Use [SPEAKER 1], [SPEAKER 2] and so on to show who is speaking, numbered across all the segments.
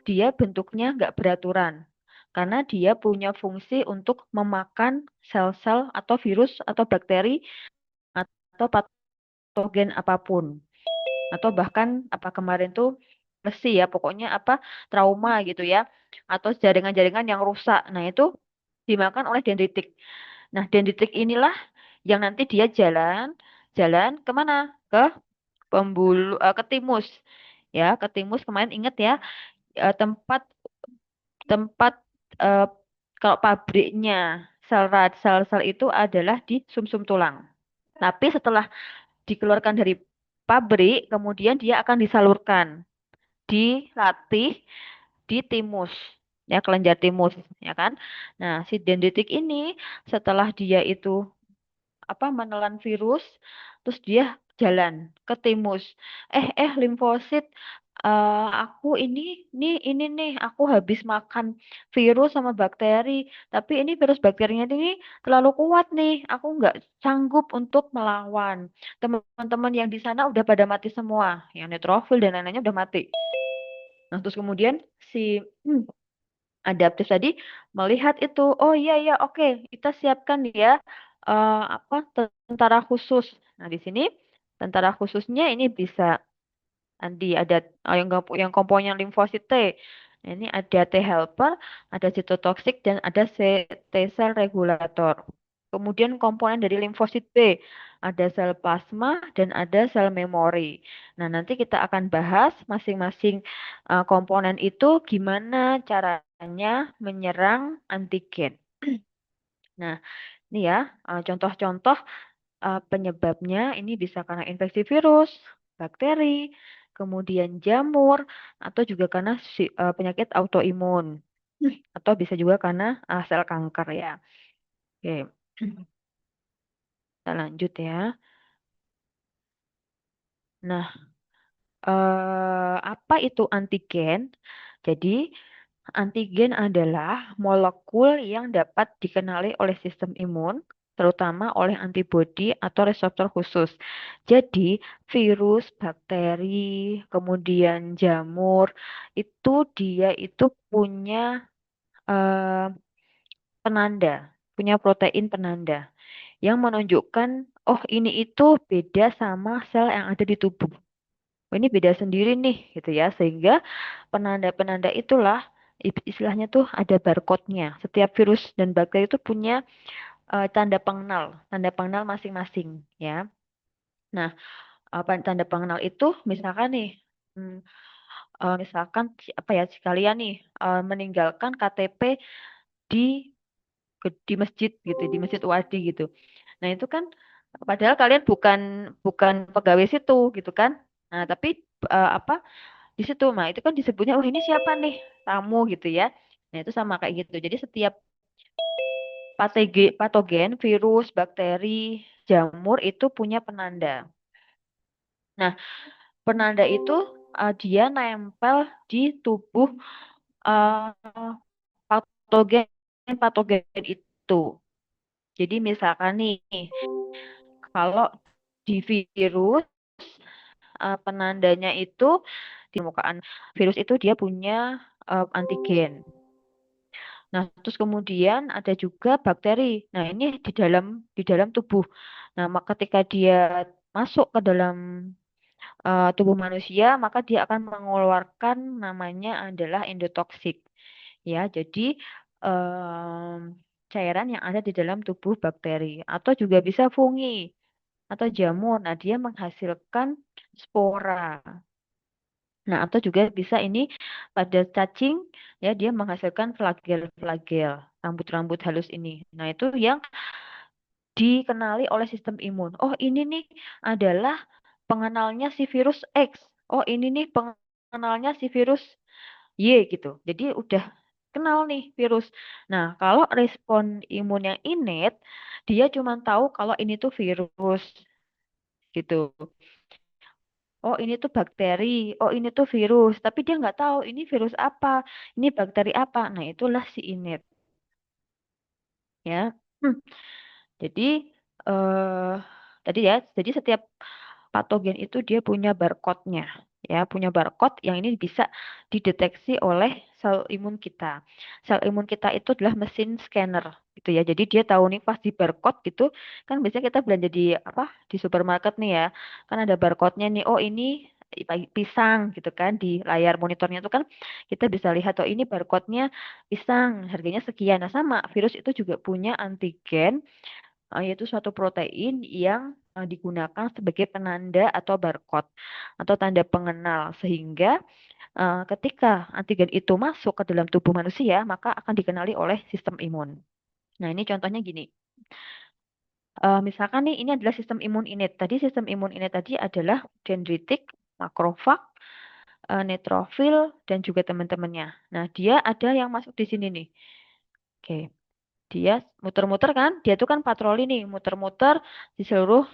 [SPEAKER 1] dia bentuknya nggak beraturan. Karena dia punya fungsi untuk memakan sel-sel atau virus atau bakteri atau patogen apapun. Atau bahkan apa kemarin tuh besi ya, pokoknya apa trauma gitu ya. Atau jaringan-jaringan yang rusak. Nah, itu dimakan oleh dendritik. Nah, dendritik inilah yang nanti dia jalan, jalan kemana? Ke ke timus. Ya, ke timus kemarin ingat ya, tempat tempat eh, kalau pabriknya sel-sel itu adalah di sumsum tulang. Tapi setelah dikeluarkan dari pabrik, kemudian dia akan disalurkan, dilatih di timus, ya kelenjar timus, ya kan? Nah, si dendritik ini setelah dia itu apa menelan virus, terus dia jalan ke timus. Limfosit, aku ini nih, aku habis makan virus sama bakteri, tapi ini virus bakterinya ini terlalu kuat nih, aku nggak sanggup untuk melawan. Teman-teman yang di sana udah pada mati semua, yang neutrofil dan lain-lainnya udah mati. Nah, terus kemudian si adaptif tadi melihat itu, oh iya iya oke, kita siapkan ya apa tentara khusus. Nah, di sini tentara khususnya ini bisa nanti ada yang komponen limfosit T. Nah, ini ada T helper, ada cytotoxic dan ada T cell regulator. Kemudian komponen dari limfosit B, ada sel plasma dan ada sel memori. Nah, nanti kita akan bahas masing-masing komponen itu gimana caranya menyerang antigen. Nah, ini ya contoh-contoh penyebabnya ini bisa karena infeksi virus, bakteri, kemudian jamur, atau juga karena penyakit autoimun. Atau bisa juga karena sel kanker ya. Oke, kita lanjut ya. Nah, apa itu antigen? Jadi, antigen adalah molekul yang dapat dikenali oleh sistem imun, terutama oleh antibodi atau reseptor khusus. Jadi, virus, bakteri, kemudian jamur, itu dia itu punya eh, penanda, punya protein penanda yang menunjukkan, oh ini itu beda sama sel yang ada di tubuh. Oh, ini beda sendiri nih, gitu ya. Sehingga penanda-penanda itulah istilahnya tuh ada barcode-nya. Setiap virus dan bakteri itu punya tanda pengenal masing-masing, ya. Nah, tanda pengenal itu misalkan nih, hmm, misalkan apa ya sekalian nih meninggalkan KTP di di masjid gitu, di masjid wadi gitu. Nah, itu kan padahal kalian bukan bukan pegawai situ gitu kan. Nah, tapi apa di situ. Nah, itu kan disebutnya, oh ini siapa nih? Tamu gitu ya. Nah, itu sama kayak gitu. Jadi setiap patogen, virus, bakteri, jamur itu punya penanda. Nah, penanda itu dia nempel di tubuh uh, patogen itu. Jadi misalkan nih, kalau di virus penandanya itu di permukaan virus itu dia punya antigen. Nah, terus kemudian ada juga bakteri. Nah, ini di dalam tubuh. Nah, ketika dia masuk ke dalam tubuh manusia, maka dia akan mengeluarkan namanya adalah endotoksik. Ya, jadi cairan yang ada di dalam tubuh bakteri atau juga bisa fungi atau jamur. Nah, dia menghasilkan spora. Nah, atau juga bisa ini pada cacing, ya dia menghasilkan flagel-flagel, rambut-rambut halus ini. Nah, itu yang dikenali oleh sistem imun. Oh, ini nih adalah pengenalnya si virus X. Oh, ini nih pengenalnya si virus Y gitu. Jadi udah kenal nih virus. Nah, kalau respon imun yang innate, dia cuma tahu kalau ini tuh virus gitu. Oh, ini tuh bakteri. Oh, ini tuh virus. Tapi dia nggak tahu ini virus apa, ini bakteri apa. Nah, itulah si innate, ya. Hmm. Jadi, eh tadi ya, jadi setiap patogen itu dia punya barcode-nya, ya, punya barcode yang ini bisa dideteksi oleh sel imun kita. Sel imun kita itu adalah mesin scanner gitu ya. Jadi dia tahu nih pas di barcode gitu, kan biasanya kita belanja di apa di supermarket nih ya, kan ada barcode-nya nih. Oh ini pisang gitu kan di layar monitornya itu kan kita bisa lihat oh ini barcode-nya pisang harganya sekian. Nah sama virus itu juga punya antigen yaitu suatu protein yang digunakan sebagai penanda atau barcode atau tanda pengenal sehingga ketika antigen itu masuk ke dalam tubuh manusia maka akan dikenali oleh sistem imun. Nah, ini contohnya gini. Misalkan nih ini adalah sistem imun innate. Tadi sistem imun innate tadi adalah dendritik, makrofag, neutrofil dan juga teman-temannya. Nah, dia ada yang masuk di sini nih. Oke. Dia muter-muter kan, dia tuh kan patroli nih, muter-muter di seluruh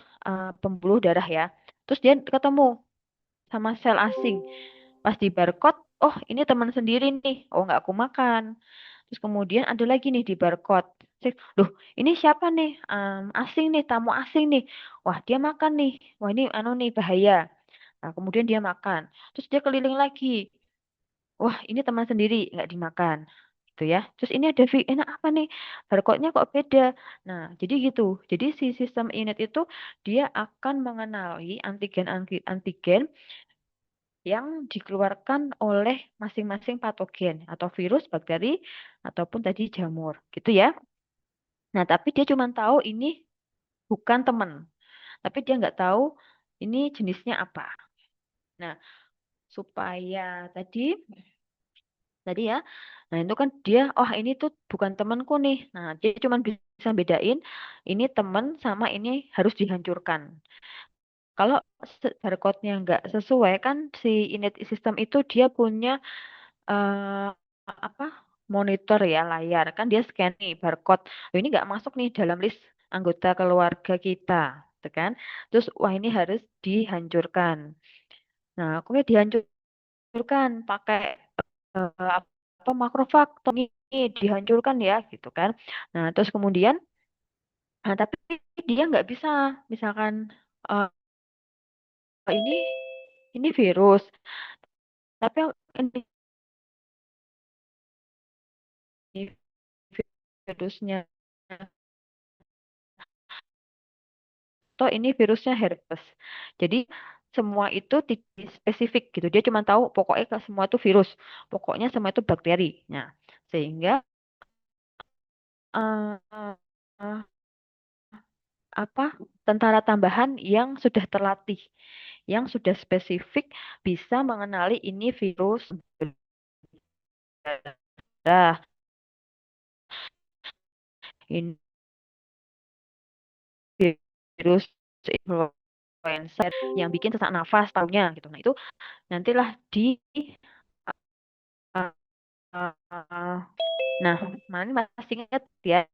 [SPEAKER 1] pembuluh darah ya. Terus dia ketemu sama sel asing. Pas di barcode, oh ini teman sendiri nih, oh nggak aku makan. Terus kemudian ada lagi nih di barcode. Duh, ini siapa nih? Asing nih, tamu asing nih. Wah, dia makan nih. Wah, ini anu nih bahaya. Nah, kemudian dia makan. Terus dia keliling lagi. Wah, ini teman sendiri, nggak dimakan. Gitu ya. Terus ini ada enak apa nih? Barcode-nya kok beda. Nah, jadi gitu. Jadi si sistem init itu dia akan mengenali antigen yang dikeluarkan oleh masing-masing patogen atau virus, bakteri, ataupun tadi jamur. Gitu ya. Nah, tapi dia cuma tahu ini bukan teman. Tapi dia nggak tahu ini jenisnya apa. Nah, supaya tadi tadi ya. Nah, itu kan dia, oh ini tuh bukan temanku nih. Nah, dia cuma bisa bedain ini teman sama ini harus dihancurkan. Kalau barcode-nya nggak sesuai kan si init sistem itu dia punya eh, apa monitor ya layar kan dia scan nih barcode. Oh, ini nggak masuk nih dalam list anggota keluarga kita, gitu kan? Terus wah ini harus dihancurkan. Nah, aku dihancurkan pakai apa makrofag ini dihancurkan ya gitu kan. Nah, terus kemudian tapi dia nggak bisa misalkan eh, ini virus, tapi ini virusnya atau ini virusnya herpes. Jadi semua itu tidak spesifik gitu. Dia cuma tahu pokoknya semua itu virus, pokoknya semua itu bakteri. Nah, sehingga eh, eh, apa tentara tambahan yang sudah terlatih, yang sudah spesifik bisa mengenali ini virus darah, ini virus influenza yang bikin sesak nafas tahunya gitu. Nah, itu nantilah di uh, uh, nah, mana masih ingat ya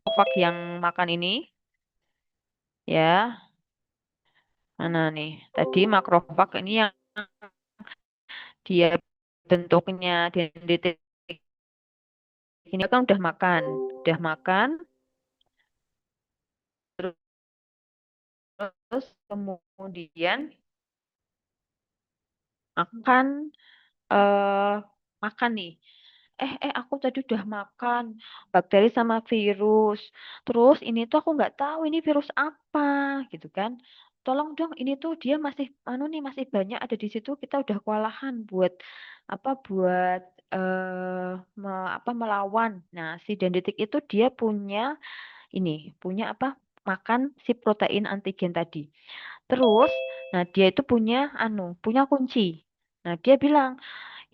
[SPEAKER 1] Covax yang makan ini ya. Mana nih? Tadi makrofag ini yang dia bentuknya dendritik ini kan udah makan, terus kemudian akan eh makan nih. Aku tadi udah makan bakteri sama virus. Terus ini tuh aku nggak tahu ini virus apa, gitu kan? Tolong dong, ini tuh dia masih anu nih masih banyak ada di situ. Kita udah kewalahan buat apa buat melawan. Nah, si dendritik itu dia ini punya apa? Makan si protein antigen tadi. Terus, nah dia itu punya kunci. Nah, dia bilang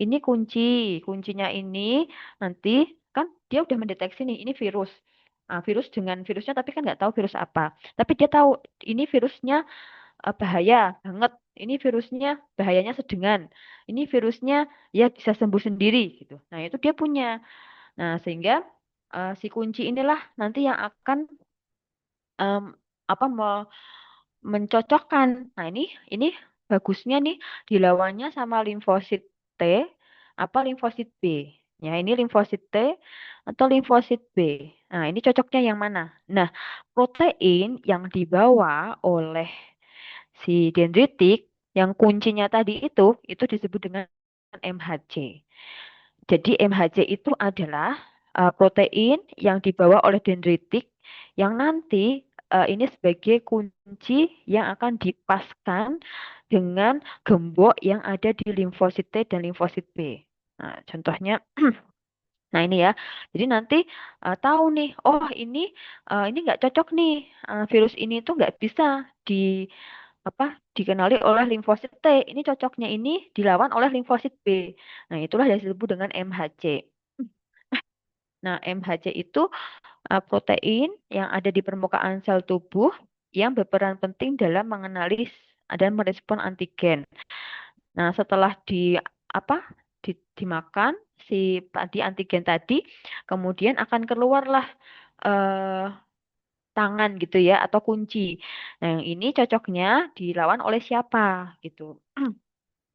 [SPEAKER 1] ini kuncinya ini nanti kan dia udah mendeteksi nih ini virus. Virus dengan virusnya tapi kan nggak tahu virus apa. Tapi dia tahu ini virusnya bahaya banget. Ini virusnya bahayanya sedengan. Ini virusnya ya bisa sembuh sendiri gitu. Nah, itu dia punya. Nah, sehingga si kunci inilah nanti yang akan em, apa mencocokkan. Nah, ini bagusnya nih dilawannya sama limfosit T apa limfosit B. Ya, ini limfosit T atau limfosit B. Nah, ini cocoknya yang mana? Nah, protein yang dibawa oleh si dendritik yang kuncinya tadi itu disebut dengan MHC. Jadi MHC itu adalah protein yang dibawa oleh dendritik yang nanti ini sebagai kunci yang akan dipaskan dengan gembok yang ada di limfosit T dan limfosit B. Nah, contohnya, nah ini ya. Jadi nanti tahu nih, oh ini nggak cocok nih, virus ini tuh nggak bisa di apa dikenali oleh limfosit T. Ini cocoknya ini dilawan oleh limfosit B. Nah, itulah yang disebut dengan MHC. Nah, MHC itu protein yang ada di permukaan sel tubuh yang berperan penting dalam mengenali dan merespon antigen. Nah, setelah apa dimakan si tadi antigen tadi, kemudian akan keluarlah eh, tangan gitu ya atau kunci. Nah, yang ini cocoknya dilawan oleh siapa gitu.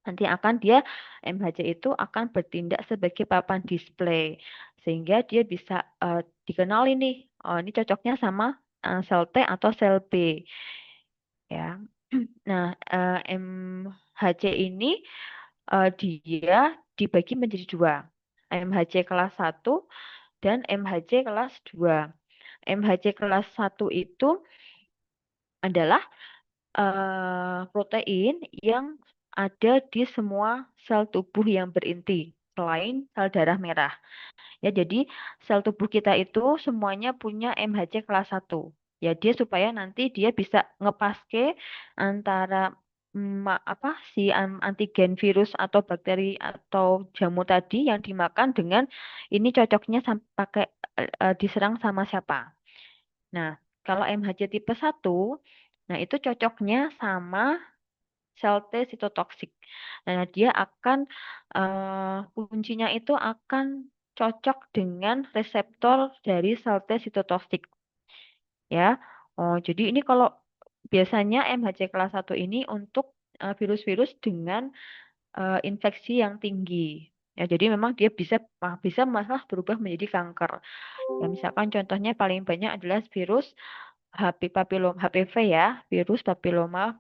[SPEAKER 1] Nanti akan dia MHC itu akan bertindak sebagai papan display sehingga dia bisa dikenali nih, oh ini cocoknya sama sel T atau sel B ya. Nah, MHC ini dia dibagi menjadi dua. MHC kelas satu dan MHC kelas 2. MHC kelas satu itu adalah protein yang ada di semua sel tubuh yang berinti selain sel darah merah. Ya, jadi sel tubuh kita itu semuanya punya MHC kelas satu. Ya, dia supaya nanti dia bisa ngepaske antara apa si antigen virus atau bakteri atau jamu tadi yang dimakan dengan ini cocoknya pakai diserang sama siapa. Nah, kalau MHC tipe satu, nah itu cocoknya sama sel T sitotoksik. Nah, dia akan kuncinya itu akan cocok dengan reseptor dari sel T sitotoksik ya. Oh, jadi ini kalau biasanya MHC kelas satu ini untuk virus-virus dengan infeksi yang tinggi. Ya, jadi memang dia bisa malah berubah menjadi kanker. Ya, misalkan contohnya paling banyak adalah virus HPV ya, virus papilloma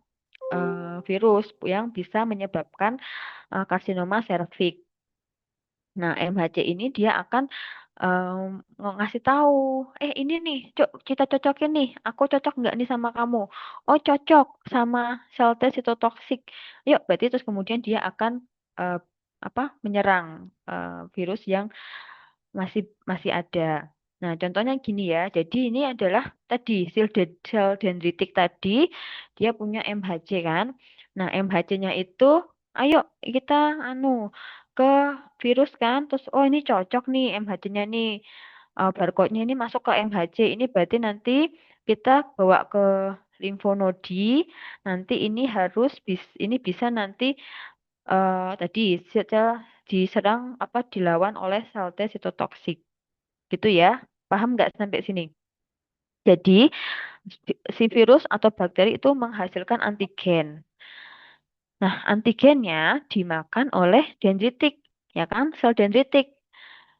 [SPEAKER 1] virus yang bisa menyebabkan karsinoma serviks. Nah, MHC ini dia akan ngasih tahu, ini nih, kita cocokin nih, aku cocok nggak nih sama kamu? Oh, cocok sama sel T sitotoksik. Yuk, berarti terus kemudian dia akan eh, apa menyerang virus yang masih masih ada. Nah, contohnya gini ya. Jadi ini adalah tadi sel dendritik tadi dia punya MHC kan. Nah, MHC-nya itu ayo kita anu ke virus kan. Terus oh ini cocok nih MHC-nya nih. Barcode-nya ini masuk ke MHC. Ini berarti nanti kita bawa ke limfonodi. Nanti ini ini bisa nanti tadi sel diserang apa dilawan oleh sel T sitotoksik. Gitu ya. Paham nggak sampai sini? Jadi si virus atau bakteri itu menghasilkan antigen. Nah, antigennya dimakan oleh dendritik, ya kan? Sel dendritik.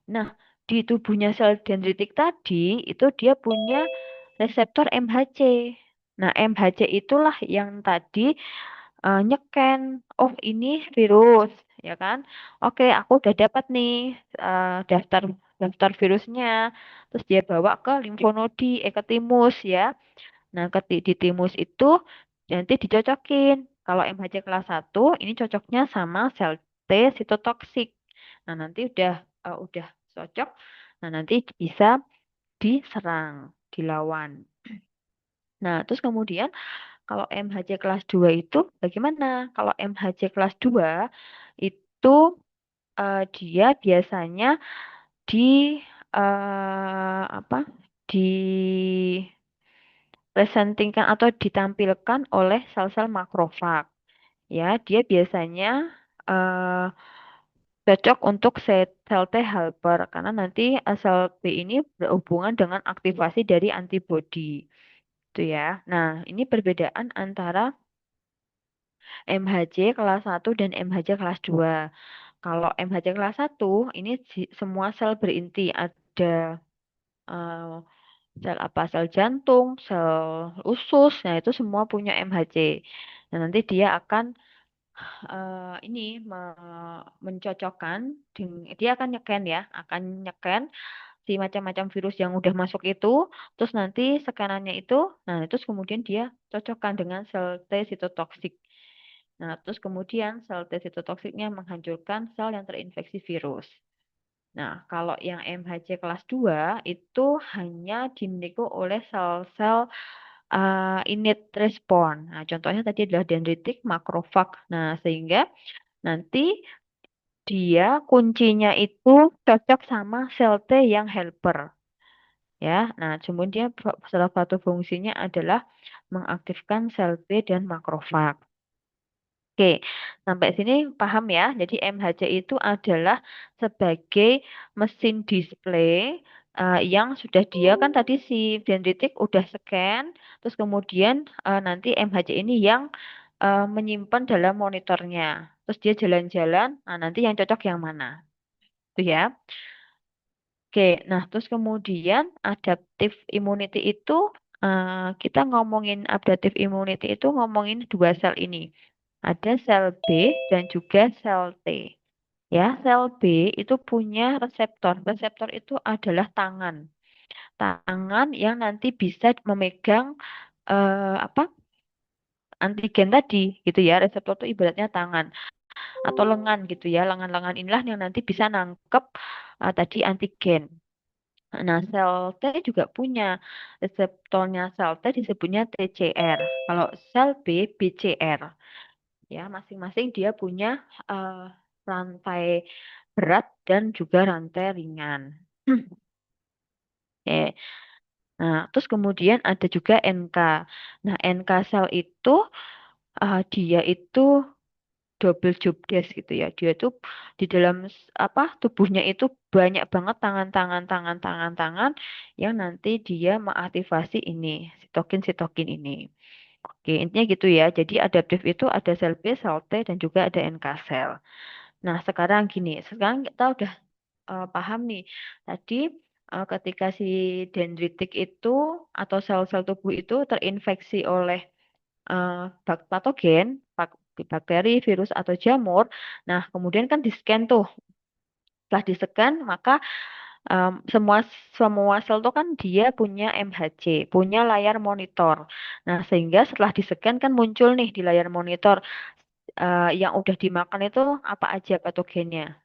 [SPEAKER 1] Nah, di tubuhnya sel dendritik tadi itu dia punya reseptor MHC. Nah, MHC itulah yang tadi nyeken, oh ini virus, ya kan? Oke, aku udah dapat nih daftar daftar virusnya. Terus dia bawa ke limfonodi, ke timus ya. Nah, di timus itu nanti dicocokin. Kalau MHC kelas satu ini cocoknya sama sel T sitotoksik. Nah, nanti udah cocok. Nah, nanti bisa diserang, dilawan. Nah, terus kemudian kalau MHC kelas 2 itu bagaimana? Kalau MHC kelas 2 itu dia biasanya di apa? Dipresentingkan atau ditampilkan oleh sel-sel makrofag. Ya, dia biasanya eh, cocok untuk sel T helper karena nanti sel B ini berhubungan dengan aktivasi dari antibodi. Itu ya. Nah, ini perbedaan antara MHC kelas satu dan MHC kelas 2. Kalau MHC kelas satu ini semua sel berinti ada eh, sel apa, sel jantung, sel usus, nah itu semua punya MHC. Nah, nanti dia akan ini mencocokkan, dia akan nyeken ya, akan nyeken si macam-macam virus yang udah masuk itu, terus nanti skanannya itu, nah terus kemudian dia cocokkan dengan sel T sitotoksik. Nah, terus kemudian sel T sitotoksiknya menghancurkan sel yang terinfeksi virus. Nah, kalau yang MHC kelas 2 itu hanya dimiliki oleh sel-sel innate response. Nah, contohnya tadi adalah dendritik, makrofag. Nah, sehingga nanti dia kuncinya itu cocok sama sel T yang helper. Ya, nah, kemudian salah satu fungsinya adalah mengaktifkan sel T dan makrofag. Oke, sampai sini paham ya. Jadi MHC itu adalah sebagai mesin display yang sudah dia kan tadi si dendritik udah scan, terus kemudian nanti MHC ini yang menyimpan dalam monitornya. Terus dia jalan-jalan, nah nanti yang cocok yang mana. Itu ya. Oke, nah terus kemudian adaptive immunity itu kita ngomongin adaptive immunity itu ngomongin dua sel ini. Ada sel B dan juga sel T. Ya, sel B itu punya reseptor. Reseptor itu adalah tangan. Tangan yang nanti bisa memegang apa? Antigen tadi gitu ya. Reseptor itu ibaratnya tangan atau lengan gitu ya. Lengan-lengan inilah yang nanti bisa nangkep tadi antigen. Nah, sel T juga punya reseptornya sel T disebutnya TCR. Kalau sel B, BCR. Ya, masing-masing dia punya eh, rantai berat dan juga rantai ringan. Oke. Nah, terus kemudian ada juga NK. Nah, NK sel itu dia itu double job desk gitu ya. Dia itu di dalam apa tubuhnya itu banyak banget tangan-tangan yang nanti dia mengaktifasi ini sitokin-sitokin ini. Oke, intinya gitu ya. Jadi adaptif itu ada sel B, sel T, dan juga ada NK sel. Nah, sekarang gini, sekarang kita udah paham nih. Tadi ketika si dendritik itu atau sel-sel tubuh itu terinfeksi oleh eh, patogen, bakteri, virus atau jamur. Nah, kemudian kan di-scan tuh. Setelah di-scan, maka semua semua sel itu kan dia punya MHC, punya layar monitor. Nah, sehingga setelah di-scan kan muncul nih di layar monitor yang udah dimakan itu apa aja patogennya,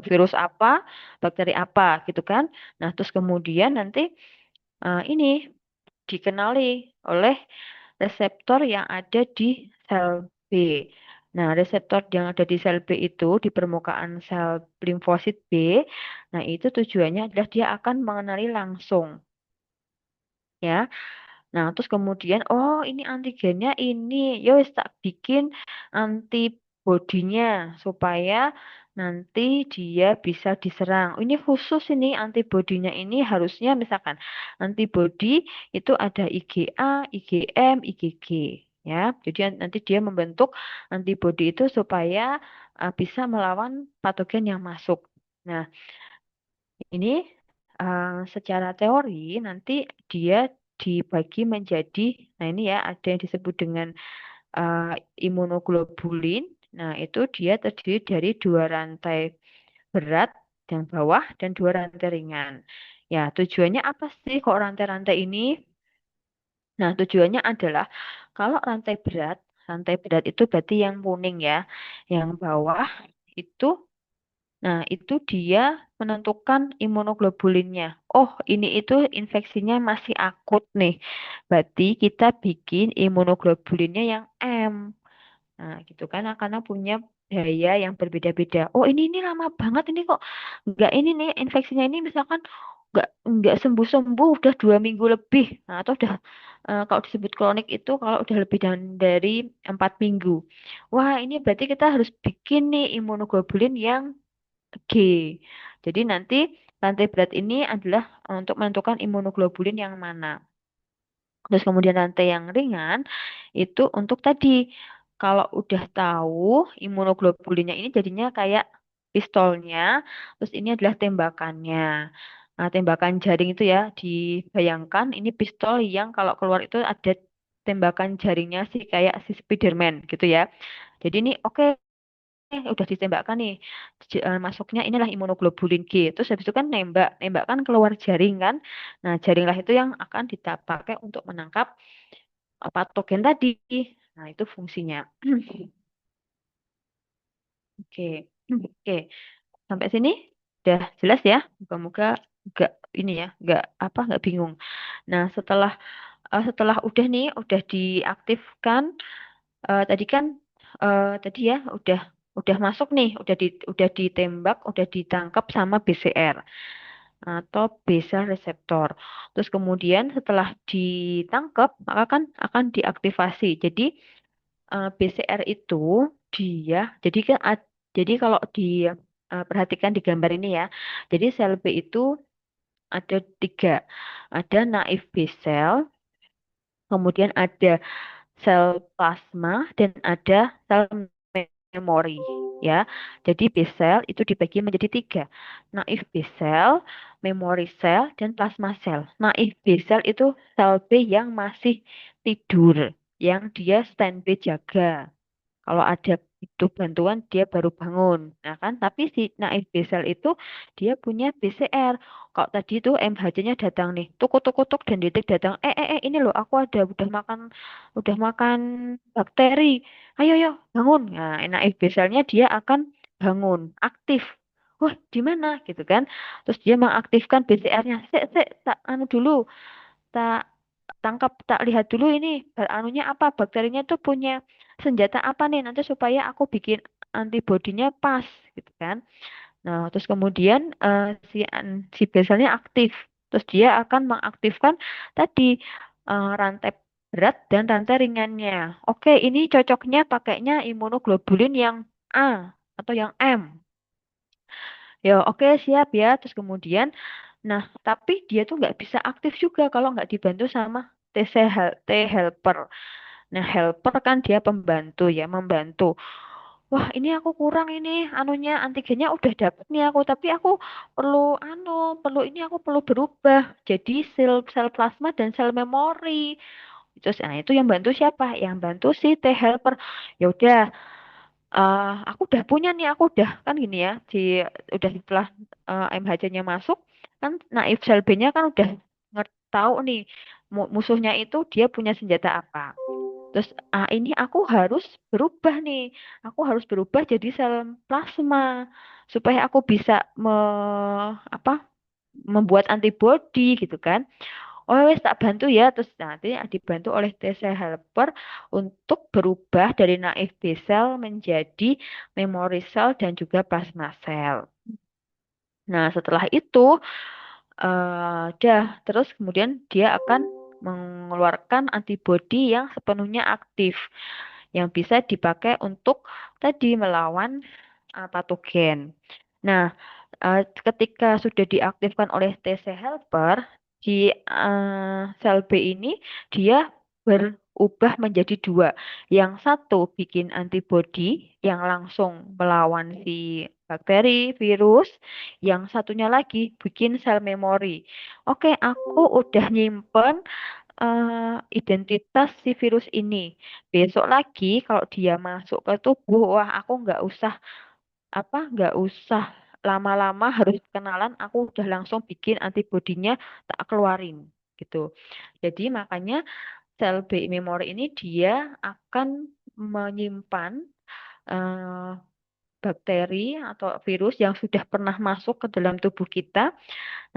[SPEAKER 1] virus apa, bakteri apa gitu kan. Nah, terus kemudian nanti ini dikenali oleh reseptor yang ada di sel B. Nah, reseptor yang ada di sel B itu di permukaan sel limfosit B, nah itu tujuannya adalah dia akan mengenali langsung ya. Nah, terus kemudian, oh ini antigennya ini, ya wis tak bikin antibodinya supaya nanti dia bisa diserang. Ini khusus ini antibodinya ini harusnya misalkan antibodi itu ada IgA, IgM, IgG. Ya, jadi nanti dia membentuk antibodi itu supaya bisa melawan patogen yang masuk. Nah, ini secara teori nanti dia dibagi menjadi, nah ini ya ada yang disebut dengan uh, imunoglobulin. Nah itu dia terdiri dari dua rantai berat yang bawah dan dua rantai ringan. Ya tujuannya apa sih kok rantai-rantai ini? Nah tujuannya adalah kalau rantai berat itu berarti yang kuning ya, yang bawah itu. Nah, itu dia menentukan imunoglobulinnya. Oh, ini itu infeksinya masih akut nih. Berarti kita bikin imunoglobulinnya yang M. Nah, gitu kan karena punya daya yang berbeda-beda. Oh, ini lama banget ini kok. Enggak ini nih infeksinya ini misalkan enggak sembuh-sembuh udah 2 minggu lebih. Nah, atau udah kalau disebut kronik itu kalau udah lebih dari 4 minggu. Wah, ini berarti kita harus bikin nih imunoglobulin yang G. Jadi nanti rantai berat ini adalah untuk menentukan imunoglobulin yang mana. Terus kemudian rantai yang ringan itu untuk tadi kalau udah tahu imunoglobulinnya ini jadinya kayak pistolnya, terus ini adalah tembakannya. Nah, tembakan jaring itu ya, dibayangkan ini pistol yang kalau keluar itu ada tembakan jaringnya sih kayak si Spiderman gitu ya. Jadi ini oke, udah ditembakkan nih. Masuknya inilah imunoglobulin G. Terus habis itu kan nembak, nembak kan keluar jaring kan. Nah, jaringlah itu yang akan pakai untuk menangkap patogen tadi. Nah, itu fungsinya. Oke. Oke. Sampai sini udah jelas ya. Moga-moga nggak ini ya, nggak bingung. Nah, setelah udah nih, udah diaktifkan tadi kan tadi ya udah masuk nih, udah ditembak, udah ditangkap sama BCR atau B cell receptor. Terus kemudian setelah ditangkap, maka kan akan diaktifasi. Jadi BCR itu dia jadi kalau perhatikan di gambar ini ya. Jadi sel B itu ada tiga. Ada naif B cell, kemudian ada sel plasma dan ada sel memori ya. Jadi B cell itu dibagi menjadi tiga. Naif B cell, memory cell, dan plasma cell. Naif B cell itu sel B yang masih tidur, yang dia standby jaga. Kalau ada itu bantuan dia baru bangun. Nah kan, tapi si naif B cell itu dia punya BCR. Kalau tadi itu MHC-nya datang nih, tuk dan detek datang. Ini loh aku udah makan bakteri. Ayo bangun. Nah, naif B cell-nya dia akan bangun, aktif. Wah, di mana gitu kan? Terus dia mengaktifkan BCR-nya. Sek, tak anu dulu, tak tangkap, tak lihat dulu ini anunya apa, bakterinya tuh punya senjata apa nih nanti supaya aku bikin antibodinya pas gitu kan. Nah, terus kemudian si B-selnya aktif. Terus dia akan mengaktifkan tadi rantai berat dan rantai ringannya. Oke, ini cocoknya pakainya imunoglobulin yang A atau yang M. Ya, oke siap ya. Terus kemudian, nah tapi dia tuh nggak bisa aktif juga kalau nggak dibantu sama T helper. Nah, helper kan dia pembantu ya, membantu. Wah, ini aku kurang ini anunya antigennya udah dapet nih aku, tapi aku perlu anu, perlu ini aku perlu berubah jadi sel sel plasma dan sel memori. Terus nah itu yang bantu siapa? Yang bantu si T helper. Ya udah, aku udah punya nih, aku udah kan gini ya, udah setelah MHC-nya masuk kan naif sel B-nya kan udah tahu nih musuhnya itu dia punya senjata apa. Terus ini aku harus berubah nih. Aku harus berubah jadi sel plasma supaya aku bisa apa membuat antibodi gitu kan. Oh wes tak bantu ya. Terus nanti dibantu oleh T cell helper untuk berubah dari naif B cell menjadi memory cell dan juga plasma cell. Nah, setelah itu terus kemudian dia akan mengeluarkan antibodi yang sepenuhnya aktif yang bisa dipakai untuk tadi melawan patogen. Nah, ketika sudah diaktifkan oleh TC helper, di sel B ini dia berubah menjadi dua. Yang satu bikin antibodi yang langsung melawan si bakteri, virus. Yang satunya lagi bikin sel memori. Oke, aku udah nyimpen identitas si virus ini. Besok lagi kalau dia masuk ke tubuh, wah aku nggak usah lama-lama harus kenalan, aku udah langsung bikin antibodinya tak keluarin gitu. Jadi makanya sel B memory ini dia akan menyimpan eh, bakteri atau virus yang sudah pernah masuk ke dalam tubuh kita.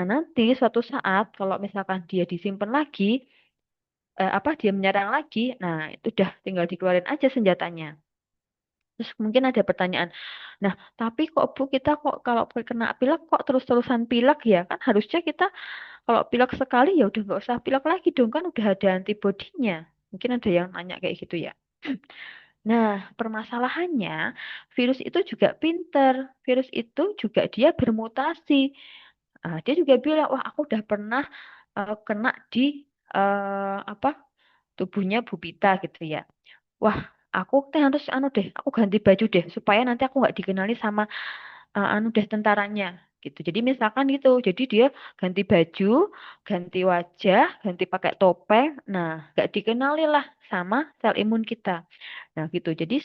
[SPEAKER 1] Nah, nanti suatu saat kalau misalkan dia disimpan lagi, dia menyerang lagi, nah itu udah tinggal dikeluarin aja senjatanya. Terus mungkin ada pertanyaan, nah tapi kok Bu kita kok kalau kena pilek kok terus-terusan pilek ya? Kan harusnya kita kalau pilek sekali ya udah nggak usah pilek lagi dong kan udah ada antibodinya. Mungkin ada yang nanya kayak gitu ya. Nah, permasalahannya virus itu juga pinter. Virus itu juga dia bermutasi. Dia juga bilang, wah aku udah pernah kena di apa tubuhnya Bu Pita gitu ya. Wah, aku teh harus anu deh, aku ganti baju deh supaya nanti aku nggak dikenali sama anu deh tentaranya. gitu. Jadi misalkan gitu, jadi dia ganti baju, ganti wajah, ganti pakai topeng, nah nggak dikenali lah sama sel imun kita. Nah gitu. Jadi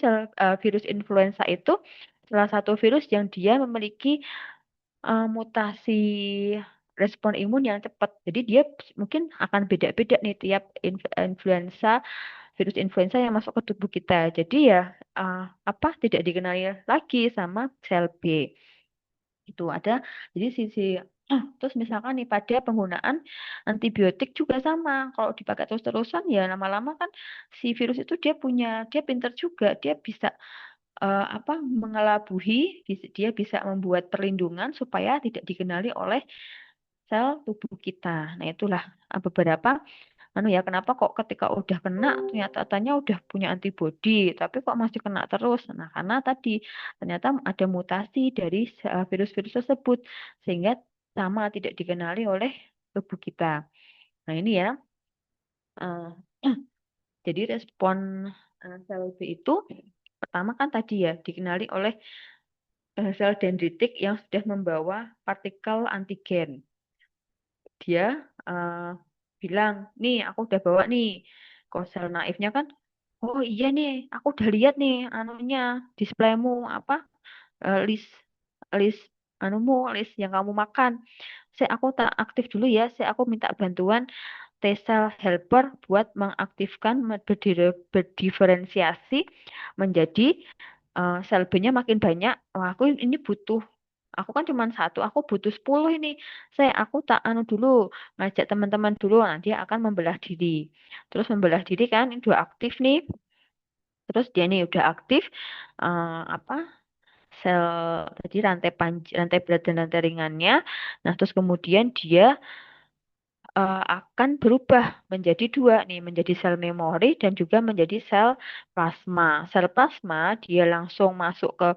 [SPEAKER 1] virus influenza itu salah satu virus yang dia memiliki mutasi respon imun yang cepat. Jadi dia mungkin akan beda-beda nih tiap influenza, virus influenza yang masuk ke tubuh kita. Jadi ya apa tidak dikenali lagi sama sel B. Itu ada. Jadi sisi terus misalkan nih pada penggunaan antibiotik juga sama. Kalau dipakai terus-terusan ya lama-lama kan si virus itu dia pinter juga, dia bisa apa mengelabuhi, dia bisa membuat perlindungan supaya tidak dikenali oleh sel tubuh kita. Nah, itulah beberapa anu ya kenapa kok ketika udah kena ternyata katanya udah punya antibodi tapi kok masih kena terus. Nah, karena tadi ternyata ada mutasi dari virus-virus tersebut sehingga sama tidak dikenali oleh tubuh kita. Nah, ini ya. eh, jadi respon sel B itu pertama kan tadi ya dikenali oleh sel dendritik yang sudah membawa partikel antigen. Dia eh, bilang, nih aku udah bawa nih. Kalau sel naifnya kan, oh iya nih, aku udah lihat nih anunya, displaymu apa list list anumu, list yang kamu makan. Aku tak aktif dulu ya, aku minta bantuan T-cell helper buat mengaktifkan berdiferensiasi menjadi sel B-nya makin banyak. Wah, aku ini butuh. Aku kan cuma satu, aku butuh 10 ini. Aku tak anu dulu, ngajak teman-teman dulu. Nah, dia akan membelah diri. Terus membelah diri kan, ini udah aktif nih. Terus dia nih udah aktif apa sel tadi rantai berat dan rantai ringannya. Nah, terus kemudian dia akan berubah menjadi dua nih, menjadi sel memori dan juga menjadi sel plasma. Sel plasma dia langsung masuk ke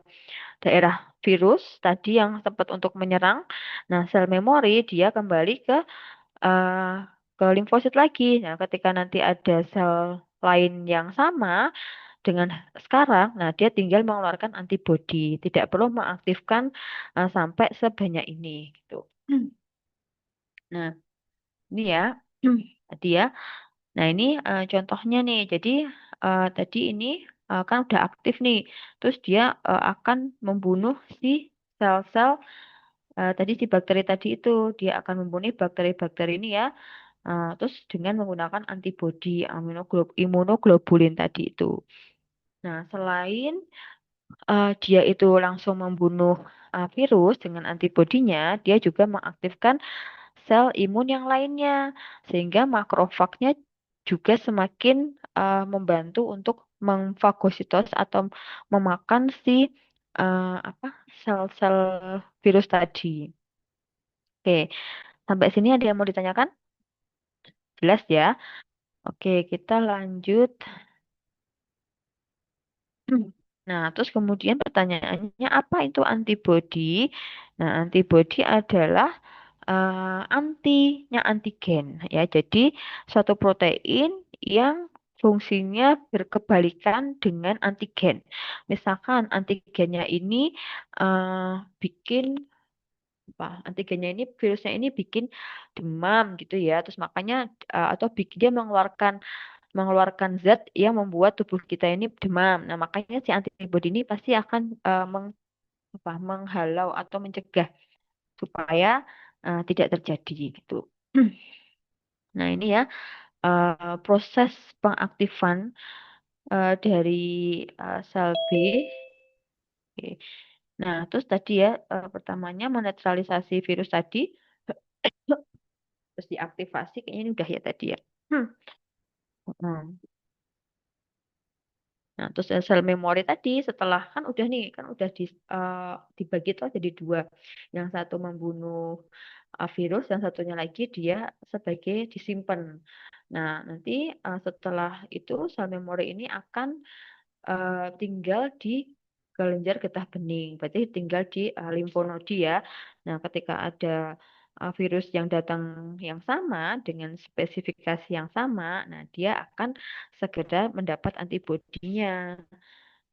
[SPEAKER 1] daerah virus tadi yang sempat untuk menyerang. Nah, sel memori dia kembali eh, ke limfosit lagi. Nah, ketika nanti ada sel lain yang sama dengan sekarang, nah dia tinggal mengeluarkan antibodi, tidak perlu mengaktifkan sampai sebanyak ini gitu. Nah, ini ya. Tadi ya. Nah, ini contohnya nih. Jadi tadi ini kan udah aktif nih. Terus dia akan membunuh si sel-sel tadi si bakteri tadi itu. Dia akan membunuh bakteri-bakteri ini ya. Terus dengan menggunakan antibodi imunoglobulin tadi itu. Nah, selain dia itu langsung membunuh virus dengan antibodinya, dia juga mengaktifkan sel imun yang lainnya, sehingga makrofagnya juga semakin membantu untuk memfagositos atau memakan si apa sel-sel virus tadi. Oke, sampai sini ada yang mau ditanyakan? Jelas ya? Oke, kita lanjut. Nah, terus kemudian pertanyaannya apa itu antibodi? Nah, antibodi adalah antinya antigen ya. Jadi suatu protein yang fungsinya berkebalikan dengan antigen. Misalkan antigennya ini bikin apa? Antigennya ini virusnya ini bikin demam gitu ya. Terus makanya atau dia mengeluarkan zat yang membuat tubuh kita ini demam. Nah, makanya si antibodi ini pasti akan menghalau atau mencegah supaya tidak terjadi gitu. Nah, ini ya proses pengaktifan dari sel B. Oke. Nah, terus tadi ya pertamanya menetralisasi virus tadi, terus diaktifasi. Kayaknya ini udah ya tadi ya. Hmm. Hmm. Nah, terus sel memori tadi setelah kan udah nih, kan udah dibagi tuh jadi dua. Yang satu membunuh virus, yang satunya lagi dia sebagai disimpan. Nah, nanti setelah itu sel memori ini akan tinggal di kelenjar getah bening. Berarti tinggal di limfonodi ya. Nah, ketika ada virus yang datang yang sama dengan spesifikasi yang sama, nah dia akan segera mendapat antibodinya.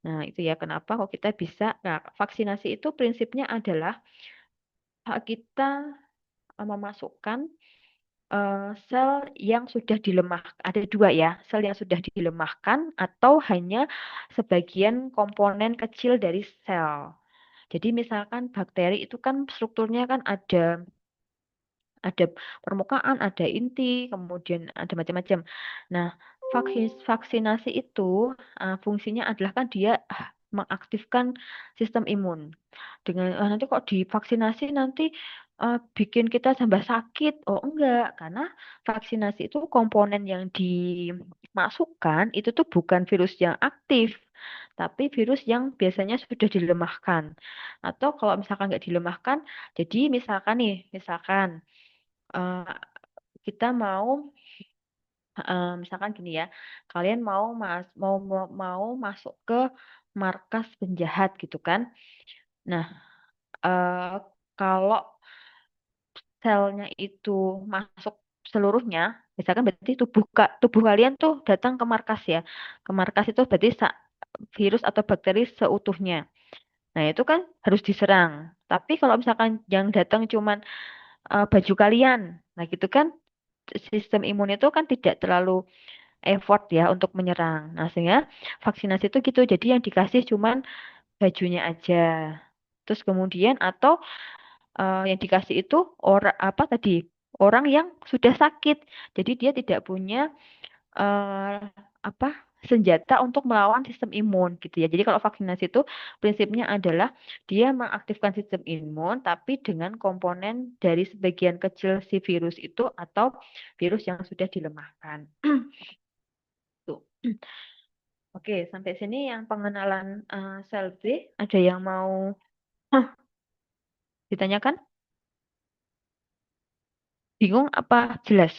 [SPEAKER 1] Nah, itu ya kenapa kok kita bisa. Nah, vaksinasi itu prinsipnya adalah kita memasukkan sel yang sudah dilemahkan. Ada dua ya, sel yang sudah dilemahkan atau hanya sebagian komponen kecil dari sel. Jadi misalkan bakteri itu kan strukturnya kan ada permukaan, ada inti, kemudian ada macam-macam. Nah, vaksinasi itu fungsinya adalah kan dia mengaktifkan sistem imun. Dengan nanti kok divaksinasi nanti bikin kita tambah sakit. Oh enggak, karena vaksinasi itu komponen yang dimasukkan itu tuh bukan virus yang aktif, tapi virus yang biasanya sudah dilemahkan. Atau kalau misalkan nggak dilemahkan, jadi misalkan nih, misalkan eh, kita mau misalkan gini ya, kalian mau masuk ke markas penjahat gitu kan. Nah, eh, kalau selnya itu masuk seluruhnya, misalkan berarti tubuh kalian tuh datang ke markas ya. Ke markas itu berarti virus atau bakteri seutuhnya. Nah, itu kan harus diserang. Tapi kalau misalkan yang datang cuman baju kalian, nah gitu kan sistem imun itu kan tidak terlalu effort ya untuk menyerang. Nah, sehingga vaksinasi itu gitu. Jadi yang dikasih cuman bajunya aja. Terus kemudian atau yang dikasih itu orang apa tadi? Orang yang sudah sakit. Jadi dia tidak punya eh, apa senjata untuk melawan sistem imun gitu ya. Jadi kalau vaksinasi itu prinsipnya adalah dia mengaktifkan sistem imun tapi dengan komponen dari sebagian kecil si virus itu atau virus yang sudah dilemahkan. Tuh. Oke, sampai sini yang pengenalan sel B. Ada yang mau Hah, ditanyakan? Bingung apa jelas?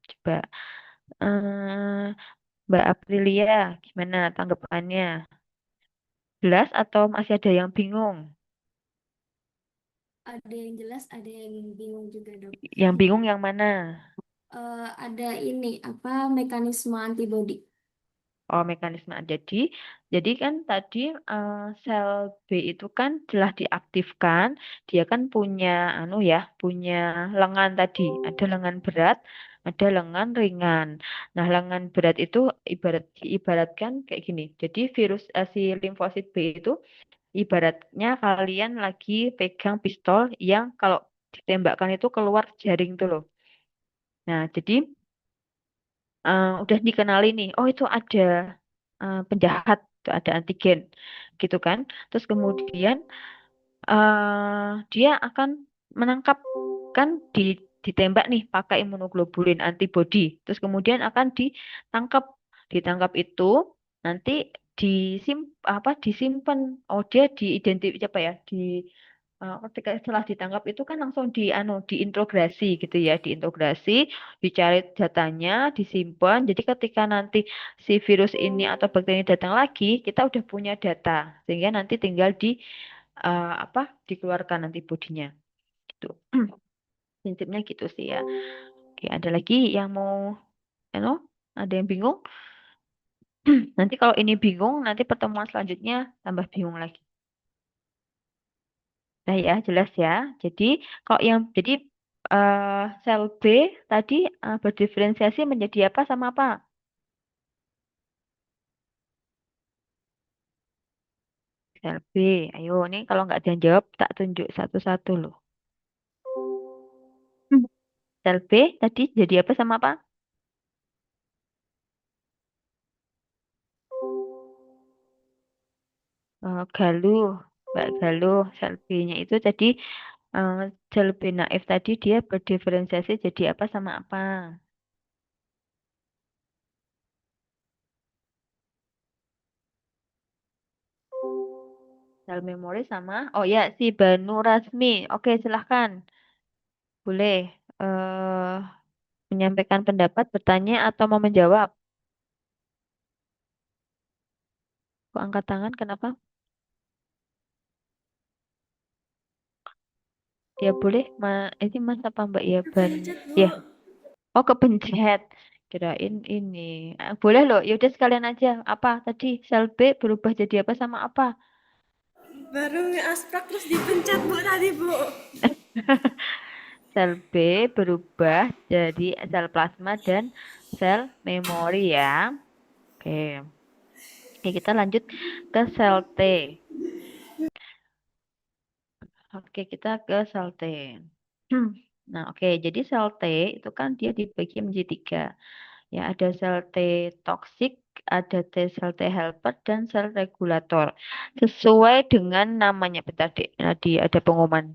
[SPEAKER 1] Coba. eh, Mbak Aprilia, gimana tanggapannya? Jelas atau masih ada yang bingung?
[SPEAKER 2] Ada yang jelas, ada yang bingung juga, Dok.
[SPEAKER 1] Yang bingung yang mana?
[SPEAKER 2] Ada ini apa mekanisme antibodi.
[SPEAKER 1] Oh, mekanisme jadi kan tadi sel B itu kan telah diaktifkan, dia kan punya punya lengan tadi, ada lengan berat, ada lengan ringan. Nah, lengan berat itu diibaratkan kayak gini. Jadi si limfosit B itu ibaratnya kalian lagi pegang pistol yang kalau ditembakkan itu keluar jaring tuh loh. Nah, jadi udah dikenali nih, oh itu ada penjahat, tuh ada antigen, gitu kan. Terus kemudian dia akan menangkap kan ditembak nih pakai imunoglobulin antibody. Terus kemudian akan ditangkap itu nanti disimpan. Oh dia diidentifikasi apa ya? Ketika setelah ditangkap itu kan langsung diintegrasi gitu ya, diintegrasi, dicari datanya, disimpan. Jadi ketika nanti si virus ini atau bakteri ini datang lagi, kita udah punya data sehingga nanti tinggal dikeluarkan antibodinya gitu. Prinsipnya gitu sih ya. Oke, ada lagi yang mau anu ada yang bingung? Nanti kalau ini bingung, nanti pertemuan selanjutnya tambah bingung lagi. Nah ya, jelas ya. Jadi jadi sel B tadi berdiferensiasi menjadi apa sama apa? Sel B. Ayo, ini kalau nggak ada yang jawab, tak tunjuk satu-satu loh. Hmm. Sel B tadi jadi apa sama apa? Galuh, Mbak Galuh, sel B-nya itu tadi eh, sel B naif tadi dia berdiferensiasi jadi apa sama apa? Sel memori sama, oh ya si Banu Rasmi. Oke, silahkan. Boleh menyampaikan pendapat, bertanya atau mau menjawab. Kok angkat tangan? Kenapa? Ya boleh, ini Mas apa Mbak ya
[SPEAKER 2] Kepencet,
[SPEAKER 1] Ya,
[SPEAKER 2] Bu.
[SPEAKER 1] oh kepencet. Kirain ini. Boleh loh. Ya udah sekalian aja. Apa tadi sel B berubah jadi apa sama apa?
[SPEAKER 2] Baru nge-asprak terus dipencet Bu tadi Bu.
[SPEAKER 1] Sel B berubah jadi sel plasma dan sel memori ya. Oke. Oke, kita lanjut ke sel T. Oke, kita ke sel T. Nah, oke, jadi sel T itu kan dia dibagi menjadi tiga. Ya, ada sel T toksik, ada sel T helper, dan sel regulator. Sesuai dengan namanya, bentar, Dek. Tadi ada pengumuman.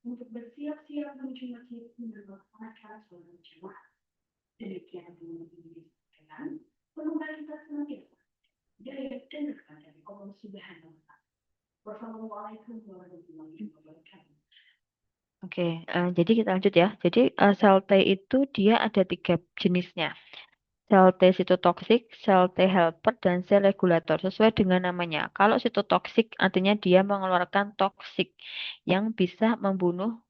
[SPEAKER 1] Untuk bersiap-siap menuju masjid merupakan sholat Jumat. Demikian pula dengan pengembangan kita senantiasa dari dengarkan dari Allah Subhanahu wa Ta'ala. Wassalamualaikum warahmatullahi wabarakatuh. Oke, jadi kita lanjut ya. Jadi sel T itu dia ada tiga jenisnya. Sel T sitotoksik, sel T helper, dan sel regulator sesuai dengan namanya. Kalau sitotoksik artinya dia mengeluarkan toksik yang bisa membunuh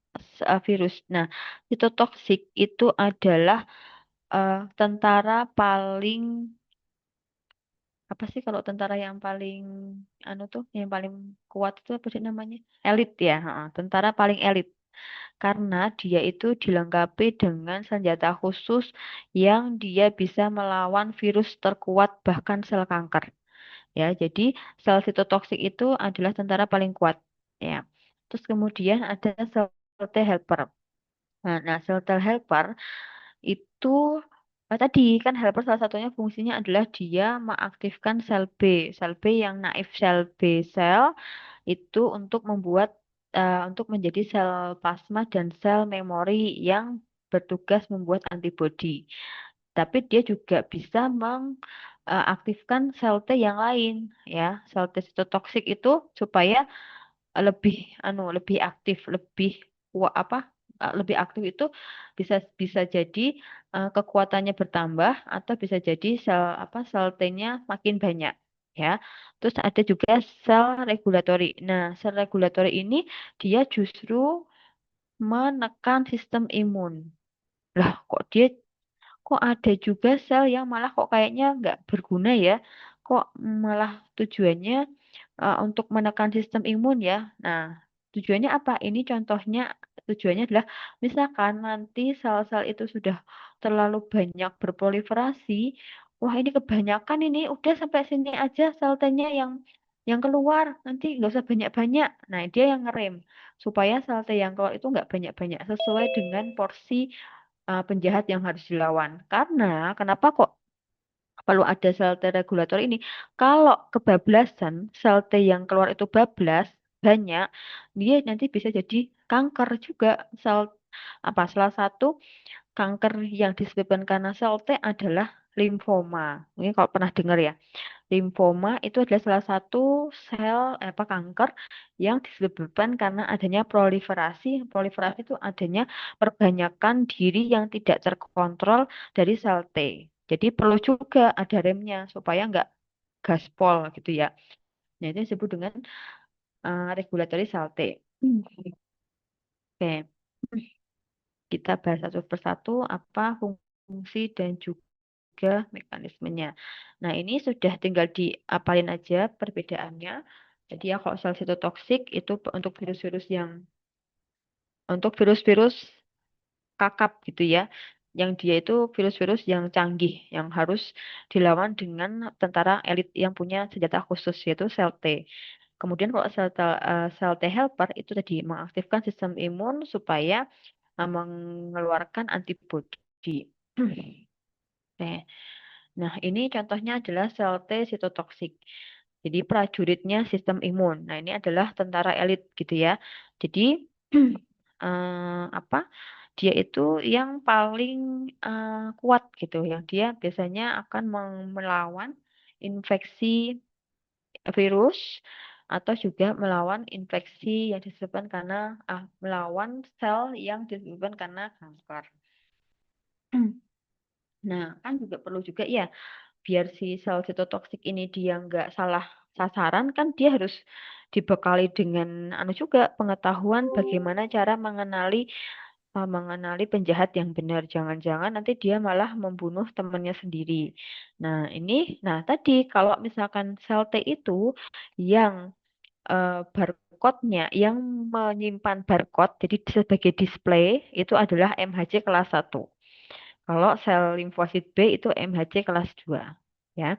[SPEAKER 1] virus. Nah, sitotoksik itu adalah tentara paling apa sih kalau tentara yang paling anu tuh yang paling kuat itu apa sih namanya? Elit ya, heeh, tentara paling elit karena dia itu dilengkapi dengan senjata khusus yang dia bisa melawan virus terkuat bahkan sel kanker. Ya, jadi sel sitotoksik itu adalah tentara paling kuat. Ya. Terus kemudian ada sel T helper. Nah, sel T helper itu tadi kan helper salah satunya fungsinya adalah dia mengaktifkan sel B. Sel B yang naif sel B sel itu untuk membuat untuk menjadi sel plasma dan sel memori yang bertugas membuat antibodi. Tapi dia juga bisa mengaktifkan sel T yang lain ya. Sel T sitotoksik itu supaya lebih lebih aktif, lebih apa? Lebih aktif itu bisa bisa jadi kekuatannya bertambah atau bisa jadi sel T-nya makin banyak ya. Terus ada juga sel regulatori. Nah, sel regulatori ini dia justru menekan sistem imun. Lah, kok ada juga sel yang malah kok kayaknya nggak berguna ya? Kok malah tujuannya untuk menekan sistem imun ya? Nah, tujuannya apa? Ini contohnya tujuannya adalah misalkan nanti sel-sel itu sudah terlalu banyak berproliferasi, wah ini kebanyakan ini udah sampai sini aja sel T-nya yang keluar, nanti nggak usah banyak-banyak. Nah, dia yang ngerem supaya sel T yang keluar itu nggak banyak-banyak sesuai dengan porsi penjahat yang harus dilawan. Karena kenapa kok perlu ada sel T regulator ini? Kalau kebablasan sel T yang keluar itu bablas banyak, dia nanti bisa jadi kanker juga. Sel salah satu kanker yang disebabkan karena sel T adalah limfoma. Mungkin kalau pernah dengar ya. Limfoma itu adalah salah satu sel kanker yang disebabkan karena adanya proliferasi. Proliferasi itu adanya perbanyakan diri yang tidak terkontrol dari sel T. Jadi perlu juga ada remnya supaya nggak gaspol gitu ya. Nah, itu disebut dengan regulatory sel T. Oke, kita bahas satu persatu apa fungsi dan juga mekanismenya. Nah, ini sudah tinggal diapalin aja perbedaannya. Jadi ya kalau sel sitotoksik itu untuk virus-virus kakap gitu ya. Yang dia itu virus-virus yang canggih yang harus dilawan dengan tentara elit yang punya senjata khusus yaitu sel T. Kemudian kalau sel T helper itu tadi mengaktifkan sistem imun supaya mengeluarkan antibodi. Oke. Nah, ini contohnya adalah sel T sitotoksik. Jadi prajuritnya sistem imun. Nah, ini adalah tentara elit gitu ya. Jadi apa? Dia itu yang paling kuat gitu, yang dia biasanya akan melawan infeksi virus atau juga melawan infeksi yang disebabkan karena melawan sel yang disebabkan karena kanker. Nah, kan juga perlu juga ya biar si sel sitotoksik ini dia nggak salah sasaran kan dia harus dibekali dengan anu juga pengetahuan bagaimana cara mengenali penjahat yang benar. Jangan-jangan nanti dia malah membunuh temannya sendiri. Nah, nah tadi kalau misalkan sel T itu yang barcode-nya, yang menyimpan barcode, jadi sebagai display, itu adalah MHC kelas 1. Kalau sel limfosit B itu MHC kelas 2. Ya.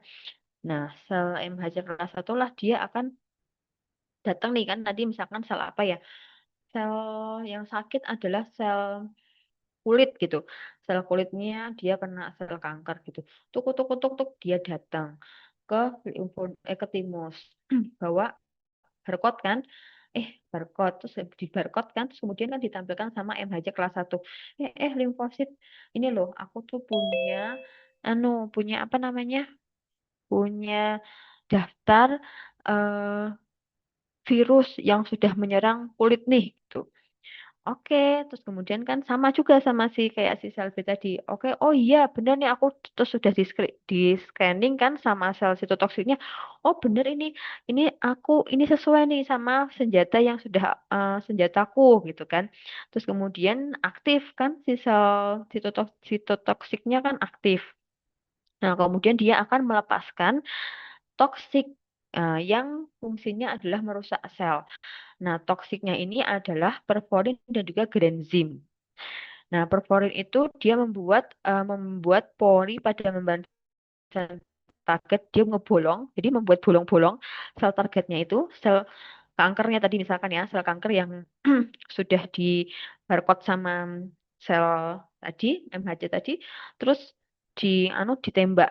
[SPEAKER 1] Nah, sel MHC kelas 1 lah dia akan datang nih kan tadi misalkan sel apa ya? Sel yang sakit adalah sel kulit gitu. Sel kulitnya dia kena sel kanker gitu. Tuk tuk tuk tuk dia datang ke ke timus bawa barcode kan. Barcode terus di barcode kan terus kemudian kan ditampilkan sama MHC kelas 1. Limfosit ini loh aku tuh punya apa namanya? Punya daftar eh, virus yang sudah menyerang kulit nih gitu. Oke, terus kemudian kan sama juga sama si kayak si sel B tadi. Oke, oh iya benar nih aku terus sudah di scanning kan sama sel sitotoksiknya. Oh benar ini ini sesuai nih sama senjata yang sudah senjataku gitu kan. Terus kemudian aktif kan si sel sitotoksiknya kan aktif. Nah, kemudian dia akan melepaskan toksik yang fungsinya adalah merusak sel. Nah, toksiknya ini adalah perforin dan juga granzim. Nah, perforin itu dia membuat pori pada membran sel target dia ngebolong, jadi membuat bolong-bolong sel targetnya itu, sel kankernya tadi misalkan ya, sel kanker yang sudah di barcode sama sel tadi, MHC tadi, terus ditembak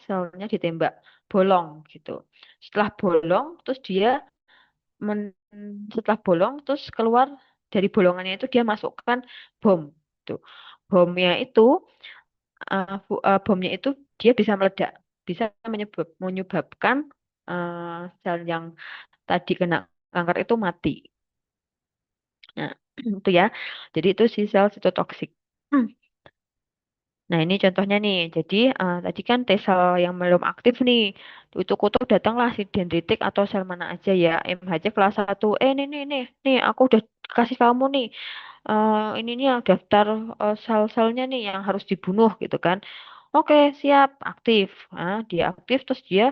[SPEAKER 1] selnya ditembak bolong gitu. Setelah bolong terus dia men- setelah bolong terus keluar dari bolongannya itu dia masukkan bom tuh bomnya itu bomnya itu dia bisa meledak bisa menyebabkan sel yang tadi kena kanker itu mati. Nah, itu ya, jadi itu si sel sitotoksik. Nah, ini contohnya nih. Jadi, tadi kan T sel yang belum aktif nih. Itu kutu datanglah si dendritik atau sel mana aja ya. MHC kelas 1. Nih, aku udah kasih kamu nih. Ini nih yang daftar sel-selnya nih yang harus dibunuh gitu kan. Oke, siap, aktif. Nah, dia aktif terus dia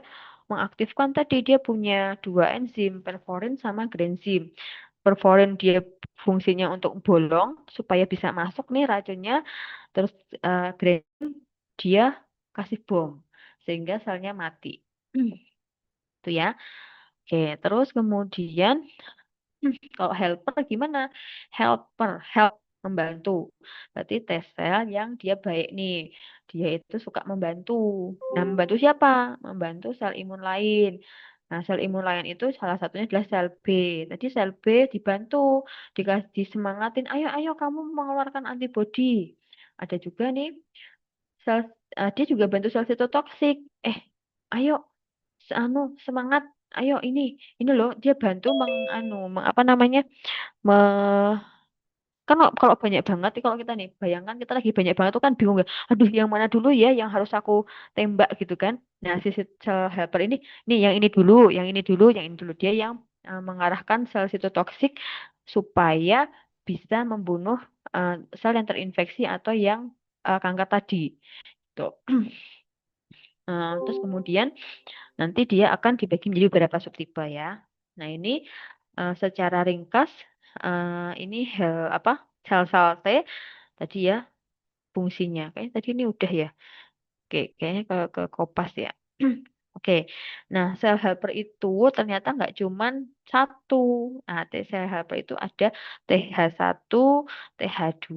[SPEAKER 1] mengaktifkan tadi dia punya dua enzim, perforin sama granzim. Perforin dia fungsinya untuk bolong supaya bisa masuk nih racunnya. Terus granzim dia kasih bom sehingga selnya mati. Itu ya. Oke, terus kemudian kalau helper gimana? Help membantu. Berarti T sel yang dia baik nih. Dia itu suka membantu. Nah, membantu siapa? Membantu sel imun lain. Nah, sel imun lain itu salah satunya adalah sel B. Tadi sel B dibantu, dikasih disemangatin, ayo ayo kamu mengeluarkan antibodi. Ada juga nih sel dia juga bantu sel sitotoksik. Ayo semangat, ayo ini loh dia bantu apa namanya? me, kan kalau banyak banget nih kalau kita nih bayangkan kita lagi banyak banget tuh kan bingung ya aduh yang mana dulu ya yang harus aku tembak gitu kan. Nah si sel helper ini nih yang ini dulu yang ini dulu dia yang mengarahkan sel sitotoksik supaya bisa membunuh sel yang terinfeksi atau yang kanker tadi tuh. Terus kemudian nanti dia akan dibagi menjadi beberapa subtipe ya. Nah, ini secara ringkas ini sel-sel T tadi ya fungsinya. Kayaknya tadi ini udah ya. Oke, kayaknya ke kopas ya. Oke, nah sel helper itu ternyata nggak cuman satu. Nah, sel helper itu ada TH1, TH2,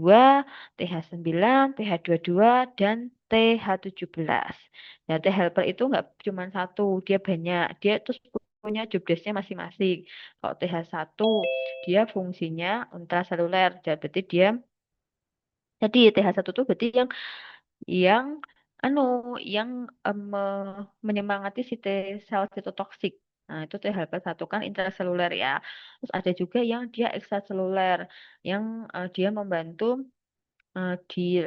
[SPEAKER 1] TH9, TH22, dan TH17. Nah, T helper itu nggak cuman satu, dia banyak. Dia terus punya job desk-nya masing-masing. Kalau TH1, dia fungsinya intraseluler. Jadi berarti dia jadi TH1 itu berarti yang anu yang menyemangati si T sel sitotoksik. Nah, itu THP1 kan intraseluler ya. Terus ada juga yang dia ekstraseluler yang dia membantu di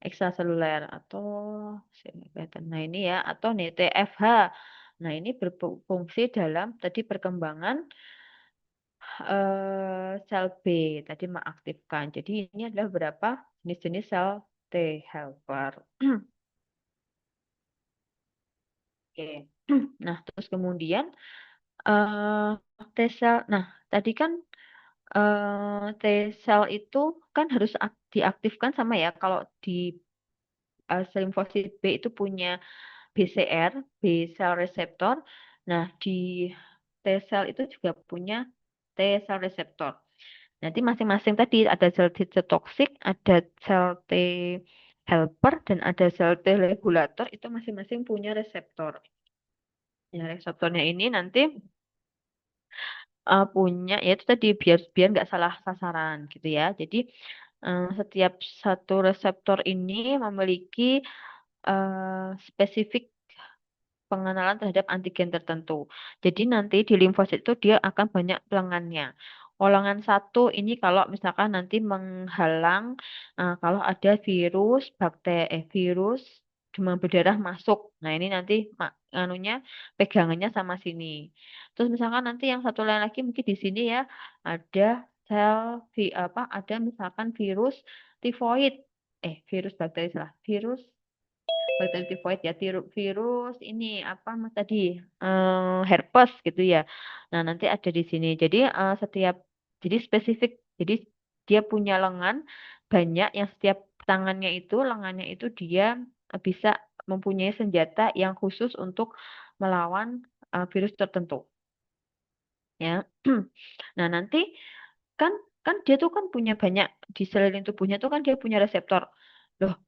[SPEAKER 1] ekstraseluler atau nah ini ya atau nih TFH. Nah, ini berfungsi dalam tadi perkembangan sel B tadi mengaktifkan. Jadi ini adalah beberapa jenis-jenis sel T helper. Oke. Nah, terus kemudian T sel. Nah, tadi kan T sel itu kan harus diaktifkan sama ya. Kalau di sel limfosit B itu punya BCR, B cell receptor. Nah, di T sel itu juga punya T cell receptor. Nanti masing-masing tadi ada sel T toksik, ada sel T helper, dan ada sel T regulator. Itu masing-masing punya reseptor. Ya, reseptornya ini nanti punya, ya itu tadi biar biar nggak salah sasaran gitu ya. Jadi setiap satu reseptor ini memiliki spesifik pengenalan terhadap antigen tertentu. Jadi nanti di limfosit itu dia akan banyak lengannya. Lengan satu ini kalau misalkan nanti menghalang kalau ada virus, virus demam berdarah masuk. Nah, ini nanti anunya pegangannya sama sini. Terus misalkan nanti yang satu lain lagi mungkin di sini ya ada sel ada misalkan virus tifoid. Virus bakteri salah. Virus bakteri tifoid ya virus ini apa mas tadi herpes gitu ya. Nah, nanti ada di sini. Jadi jadi spesifik. Jadi dia punya lengan banyak yang setiap tangannya itu lengannya itu dia bisa mempunyai senjata yang khusus untuk melawan virus tertentu ya. Nah, nanti kan kan dia tuh kan punya banyak di seliling tubuhnya tuh kan dia punya reseptor. Loh,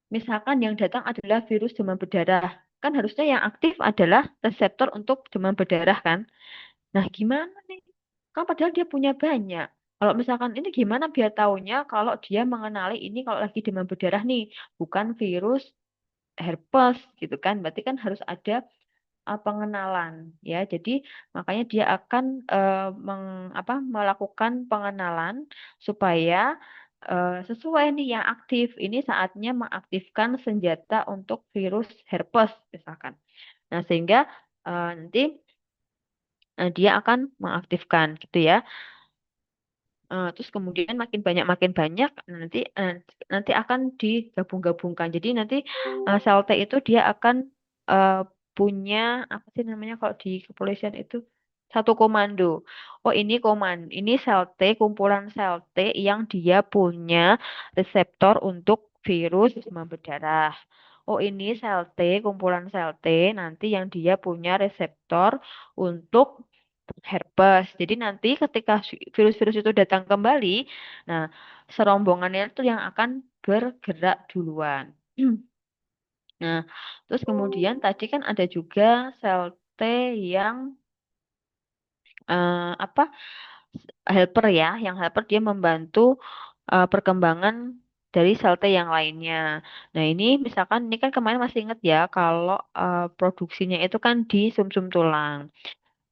[SPEAKER 1] misalkan yang datang adalah virus demam berdarah, kan harusnya yang aktif adalah reseptor untuk demam berdarah kan? Nah, gimana nih? Kan padahal dia punya banyak. Kalau misalkan ini gimana biar taunya kalau dia mengenali ini kalau lagi demam berdarah nih, bukan virus herpes gitu kan? Berarti kan harus ada pengenalan ya. Jadi makanya dia akan melakukan pengenalan supaya sesuai nih yang aktif. Ini saatnya mengaktifkan senjata untuk virus herpes misalkan. Nah, sehingga nanti dia akan mengaktifkan gitu ya. Terus kemudian makin banyak nanti akan digabung-gabungkan. Jadi nanti sel T itu dia akan eh, punya apa sih namanya kalau di kepolisian itu satu komando. Oh, ini sel T, kumpulan sel T yang dia punya reseptor untuk virus demam berdarah. Oh, ini sel T, kumpulan sel T nanti yang dia punya reseptor untuk herpes. Jadi nanti ketika virus-virus itu datang kembali, nah serombongannya itu yang akan bergerak duluan. Nah, terus kemudian tadi kan ada juga sel T yang apa helper ya, yang helper dia membantu perkembangan dari sel T yang lainnya. Nah, ini misalkan ini kan kemarin masih ingat ya kalau produksinya itu kan di sumsum tulang.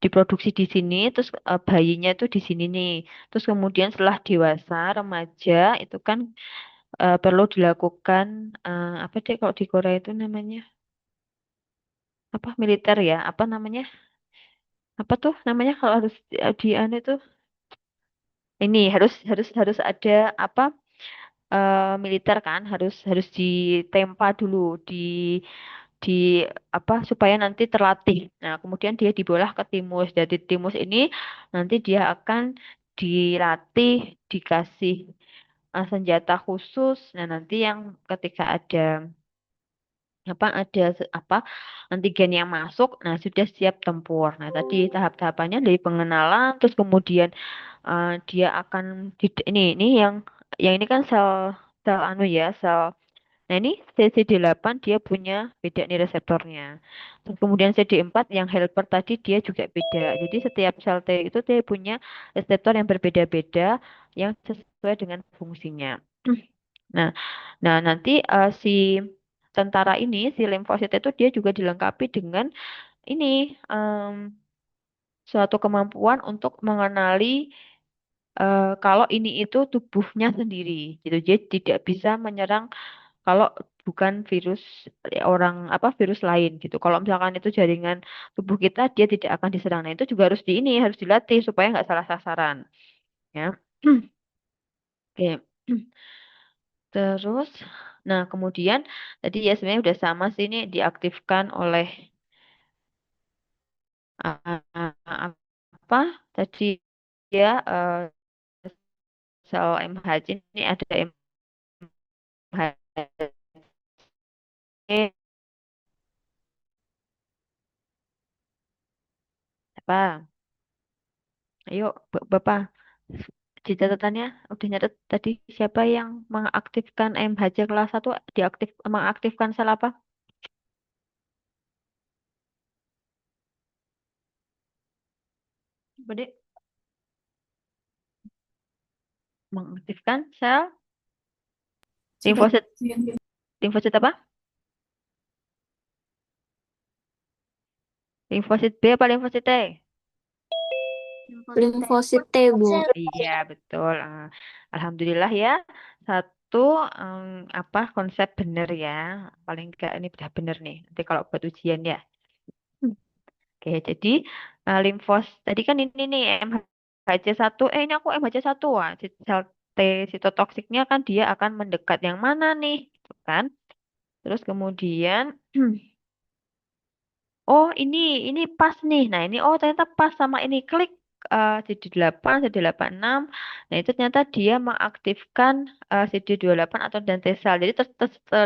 [SPEAKER 1] Diproduksi di sini, terus bayinya itu di sini nih. Terus kemudian setelah dewasa, remaja, itu kan perlu dilakukan apa deh kalau di Korea itu namanya apa militer ya? Apa namanya? Apa tuh namanya kalau harus di anu itu ini harus ada apa militer kan harus harus ditempa dulu di apa supaya nanti terlatih. Nah, kemudian dia dibolah ke timus. Dari timus ini nanti dia akan dilatih, dikasih senjata khusus. Nah, nanti yang ketika ada antigen yang masuk, nah sudah siap tempur. Nah, tadi tahap-tahapannya dari pengenalan, terus kemudian dia akan ini yang ini kan sel sel anu ya sel. Nah, ini CD8 dia punya beda nih reseptornya. Terus kemudian CD4 yang helper tadi dia juga beda. Jadi setiap sel T itu dia punya reseptor yang berbeda-beda yang sesuai dengan fungsinya. Nah, nanti si tentara ini, si limfosit itu dia juga dilengkapi dengan ini em, suatu kemampuan untuk mengenali kalau ini itu tubuhnya sendiri gitu. Jadi tidak bisa menyerang kalau bukan virus orang apa virus lain gitu. Kalau misalkan itu jaringan tubuh kita, dia tidak akan diserang. Nah, itu juga harus di ini harus dilatih supaya nggak salah sasaran. Ya. Oke. Terus, nah kemudian tadi ya sebenarnya udah sama sih ini diaktifkan oleh apa tadi ya sel MHC ini ada MHC apa? Ayo Bapak di catatannya udah nyatet tadi siapa yang mengaktifkan MHC kelas 1 mengaktifkan sel apa? Bede, mengaktifkan sel limfosit limfosit apa? Limfosit B apa limfosit T?
[SPEAKER 3] Limfosit T, Bu.
[SPEAKER 1] Iya, betul. Alhamdulillah ya. Satu apa konsep bener ya. Paling enggak ini udah bener nih. Nanti kalau buat ujian ya. Hmm. Oke, jadi limfos tadi kan ini nih MHC1. Ini aku MHC1. Wah, sel T sitotoksiknya kan dia akan mendekat yang mana nih? Gitu kan. Terus kemudian oh, ini pas nih. Nah, ini oh ternyata pas sama ini klik CD8, CD86. Nah, itu ternyata dia mengaktifkan CD28 atau dan T sel. Jadi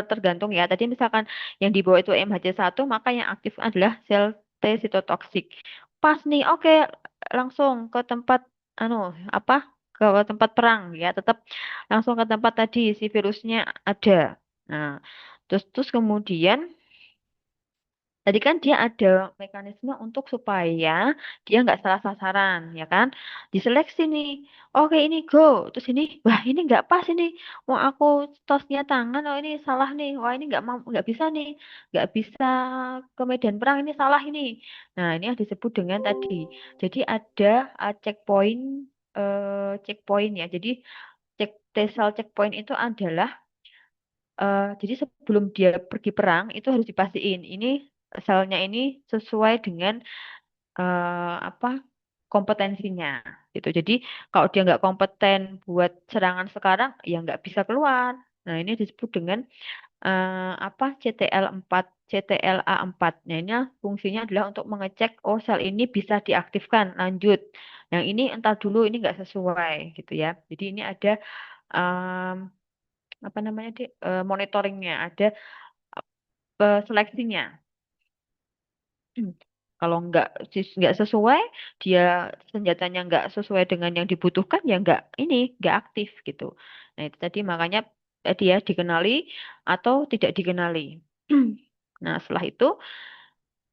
[SPEAKER 1] tergantung ya. Tadi misalkan yang di bawah itu MHC1, maka yang aktif adalah sel T sitotoksik. Pas nih. Oke, langsung ke tempat anu apa? Ke tempat perang ya. Tetap langsung ke tempat tadi si virusnya ada. Nah, terus kemudian tadi kan dia ada mekanisme untuk supaya dia nggak salah sasaran, ya kan? Diseleksi nih. Oke, ini go. Terus ini, wah ini nggak pas ini. Mau aku tosnya tangan, oh ini salah nih. Wah ini nggak bisa nih, nggak bisa ke medan perang ini salah ini. Nah ini yang disebut dengan tadi. Jadi ada checkpoint, checkpoint ya. Jadi T-cell checkpoint itu adalah jadi sebelum dia pergi perang itu harus dipastiin ini selnya ini sesuai dengan apa kompetensinya gitu. Jadi kalau dia nggak kompeten buat serangan sekarang ya nggak bisa keluar. Nah ini disebut dengan apa CTL4, CTLA4. Nah ini fungsinya adalah untuk mengecek oh sel ini bisa diaktifkan lanjut. Yang ini entar dulu ini nggak sesuai gitu ya. Jadi ini ada apa namanya monitoringnya, ada seleksinya. Kalau nggak sesuai, dia senjatanya nggak sesuai dengan yang dibutuhkan, ya nggak aktif gitu. Nah itu tadi makanya dia dikenali atau tidak dikenali. Nah setelah itu,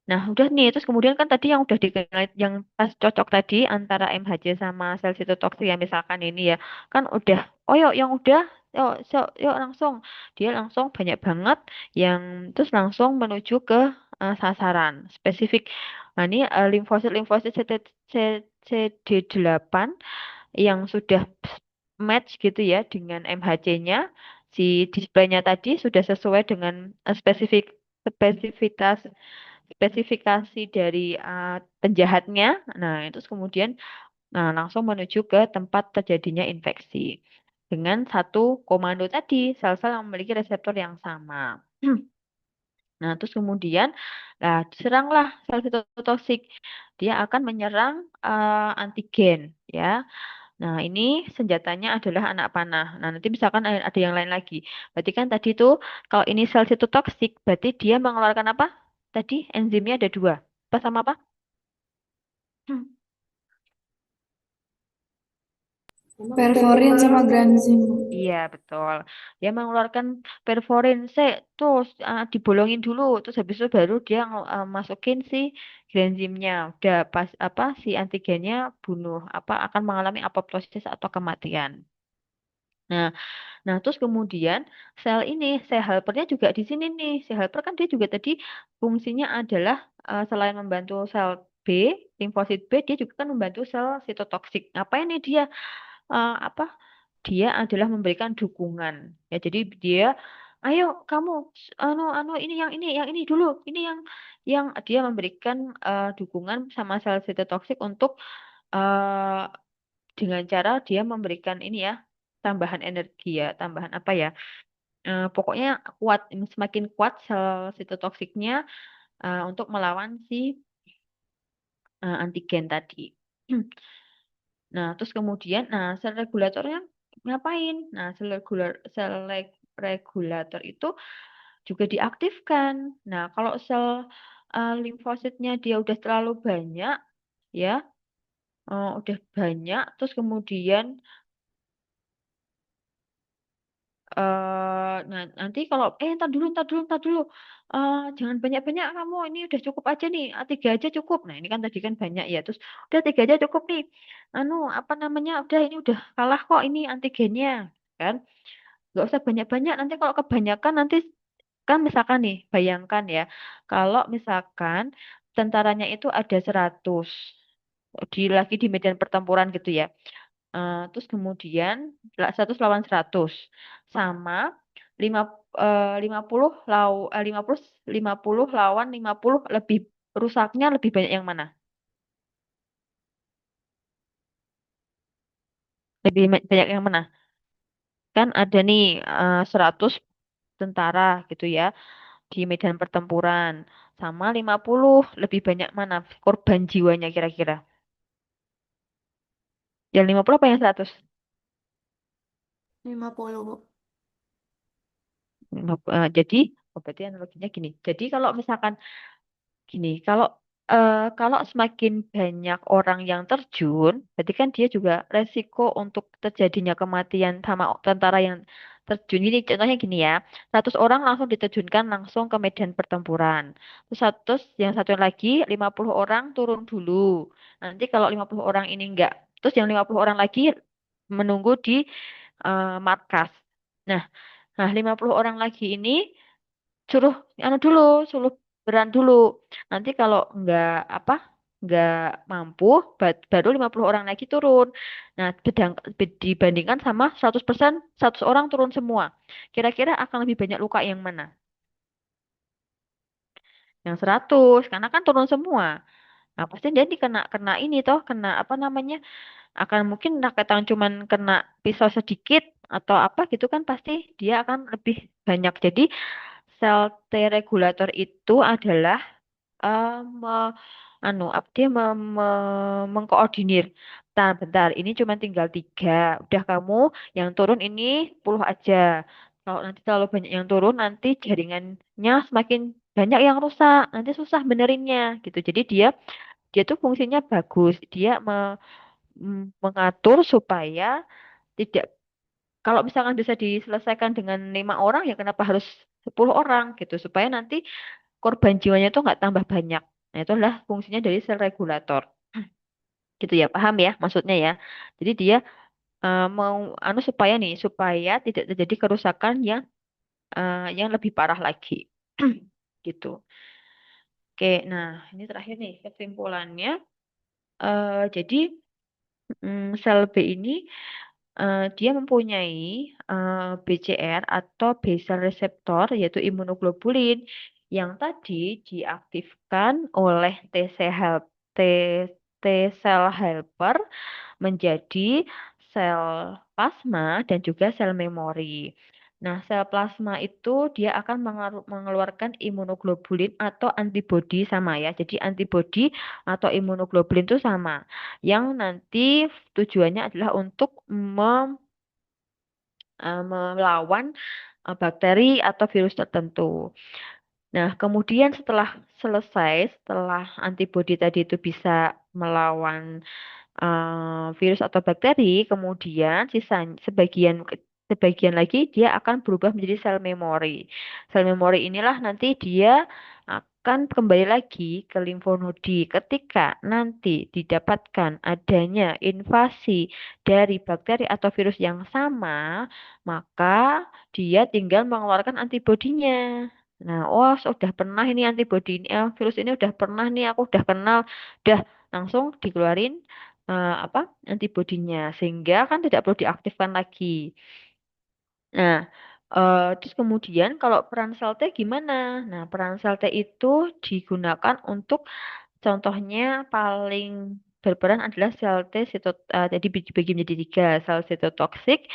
[SPEAKER 1] nah udah nih, terus kemudian kan tadi yang udah dikenali, yang pas cocok tadi antara MHC sama sel sitotoksik ya misalkan ini ya, kan udah, oh yuk yang udah, yuk, yuk langsung, dia langsung banyak banget yang terus langsung menuju ke sasaran spesifik. Nah ini limfosit CD8 yang sudah match gitu ya dengan MHC-nya, si displaynya tadi sudah sesuai dengan spesifitas spesifikasi dari penjahatnya. Nah, itu kemudian langsung menuju ke tempat terjadinya infeksi dengan satu komando tadi, sel-sel yang memiliki reseptor yang sama. Nah, terus kemudian, nah, diseranglah sel sitotoksik. Dia akan menyerang antigen, ya. Nah, ini senjatanya adalah anak panah. Nah, nanti misalkan ada yang lain lagi. Berarti kan tadi tuh, kalau ini sel sitotoksik, berarti dia mengeluarkan apa? Tadi enzimnya ada dua. Apa sama apa? Hmm.
[SPEAKER 2] Perforin sama granzim.
[SPEAKER 1] Iya, betul. Dia mengeluarkan perforin, terus dibolongin dulu, terus habis itu baru dia masukin si granzimnya. Udah pas apa si antigennya bunuh apa akan mengalami apoptosis atau kematian. Nah, nah, terus kemudian sel ini, sel helpernya juga di sini nih. Sel helper kan dia juga tadi fungsinya adalah selain membantu sel B, limfosit B, dia juga kan membantu sel sitotoksik. Ngapain nih dia? Apa? Dia adalah memberikan dukungan. Ya, jadi dia ayo kamu yang ini dulu, ini yang dia memberikan dukungan sama sel sitotoksik untuk eh, dengan cara dia memberikan ini ya, tambahan energi ya, tambahan apa ya? Pokoknya kuat, semakin kuat sel sitotoksiknya untuk melawan si antigen tadi. Nah, terus kemudian, nah sel regulatornya ngapain? Nah, regulator itu juga diaktifkan. Nah, kalau sel limfositnya dia udah terlalu banyak, ya, udah banyak, terus kemudian nah nanti kalau entar dulu, jangan banyak-banyak kamu, ini udah cukup aja nih, tiga aja cukup. Nah ini kan tadi kan banyak ya, terus udah tiga aja cukup nih. Anu apa namanya, udah ini udah kalah kok ini antigennya, kan? Nggak usah banyak-banyak. Nanti kalau kebanyakan nanti kan misalkan nih, bayangkan ya, kalau misalkan tentaranya itu ada 100 lagi di medan pertempuran gitu ya. Terus kemudian 100 lawan 100 sama 5 lima puluh lawan 50 lebih rusaknya lebih banyak yang mana? Banyak yang mana? Kan ada nih 100 tentara gitu ya di medan pertempuran sama 50 lebih banyak mana korban jiwanya kira-kira? Yang 50 apa yang 100?
[SPEAKER 2] 50, Bu.
[SPEAKER 1] Jadi berarti analoginya gini. Jadi kalau misalkan gini, kalau semakin banyak orang yang terjun, berarti kan dia juga resiko untuk terjadinya kematian sama tentara yang terjun. Ini contohnya gini ya, 100 orang langsung diterjunkan langsung ke medan pertempuran. Terus yang satu lagi 50 orang turun dulu. Nanti kalau 50 orang ini enggak, terus yang 50 orang lagi menunggu di markas. Nah, 50 orang lagi ini suruh anu dulu, suruh beran dulu. Nanti kalau nggak mampu, baru 50 orang lagi turun. Nah, dibandingkan sama 100%, 100 orang turun semua. Kira-kira akan lebih banyak luka yang mana? Yang 100, karena kan turun semua. Nah, pasti dia kena kena ini toh, kena apa namanya? Akan mungkin kata cuman kena pisau sedikit atau apa gitu kan pasti dia akan lebih banyak. Jadi sel T regulator itu adalah eh, me, dia mengkoordinir. Bentar, ini cuma tinggal 3. Udah kamu yang turun ini 10 aja. Kalau nanti terlalu banyak yang turun, nanti jaringannya semakin banyak yang rusak. Nanti susah benerinnya gitu. Jadi dia dia tuh fungsinya bagus. Dia mengatur supaya tidak, kalau misalkan bisa diselesaikan dengan 5 orang, ya kenapa harus 10 orang gitu? Supaya nanti korban jiwanya itu nggak tambah banyak. Nah, itu adalah fungsinya dari sel regulator. Gitu ya, paham ya maksudnya ya. Jadi dia mau supaya nih, supaya tidak terjadi kerusakan yang lebih parah lagi. Gitu. Oke, nah ini terakhir nih kesimpulannya. Jadi sel B ini dia mempunyai BCR atau basal receptor yaitu imunoglobulin yang tadi diaktifkan oleh T T sel helper menjadi sel plasma dan juga sel memori. Nah, sel plasma itu dia akan mengeluarkan imunoglobulin atau antibodi sama ya. Jadi antibodi atau imunoglobulin itu sama. Yang nanti tujuannya adalah untuk melawan bakteri atau virus tertentu. Nah, kemudian setelah antibodi tadi itu bisa melawan virus atau bakteri, kemudian sebagian lagi dia akan berubah menjadi sel memori. Sel memori inilah nanti dia akan kembali lagi ke limfonodi ketika nanti didapatkan adanya invasi dari bakteri atau virus yang sama, maka dia tinggal mengeluarkan antibodinya. Nah, oh sudah pernah ini antibodi ini, virus ini udah pernah nih, aku udah kenal, udah langsung dikeluarin apa antibodinya sehingga kan tidak perlu diaktifkan lagi. Nah, Terus kemudian kalau peran sel T gimana? Nah, peran sel T itu digunakan untuk contohnya paling berperan adalah sel T jadi dibagi menjadi tiga, sel sitotoksik,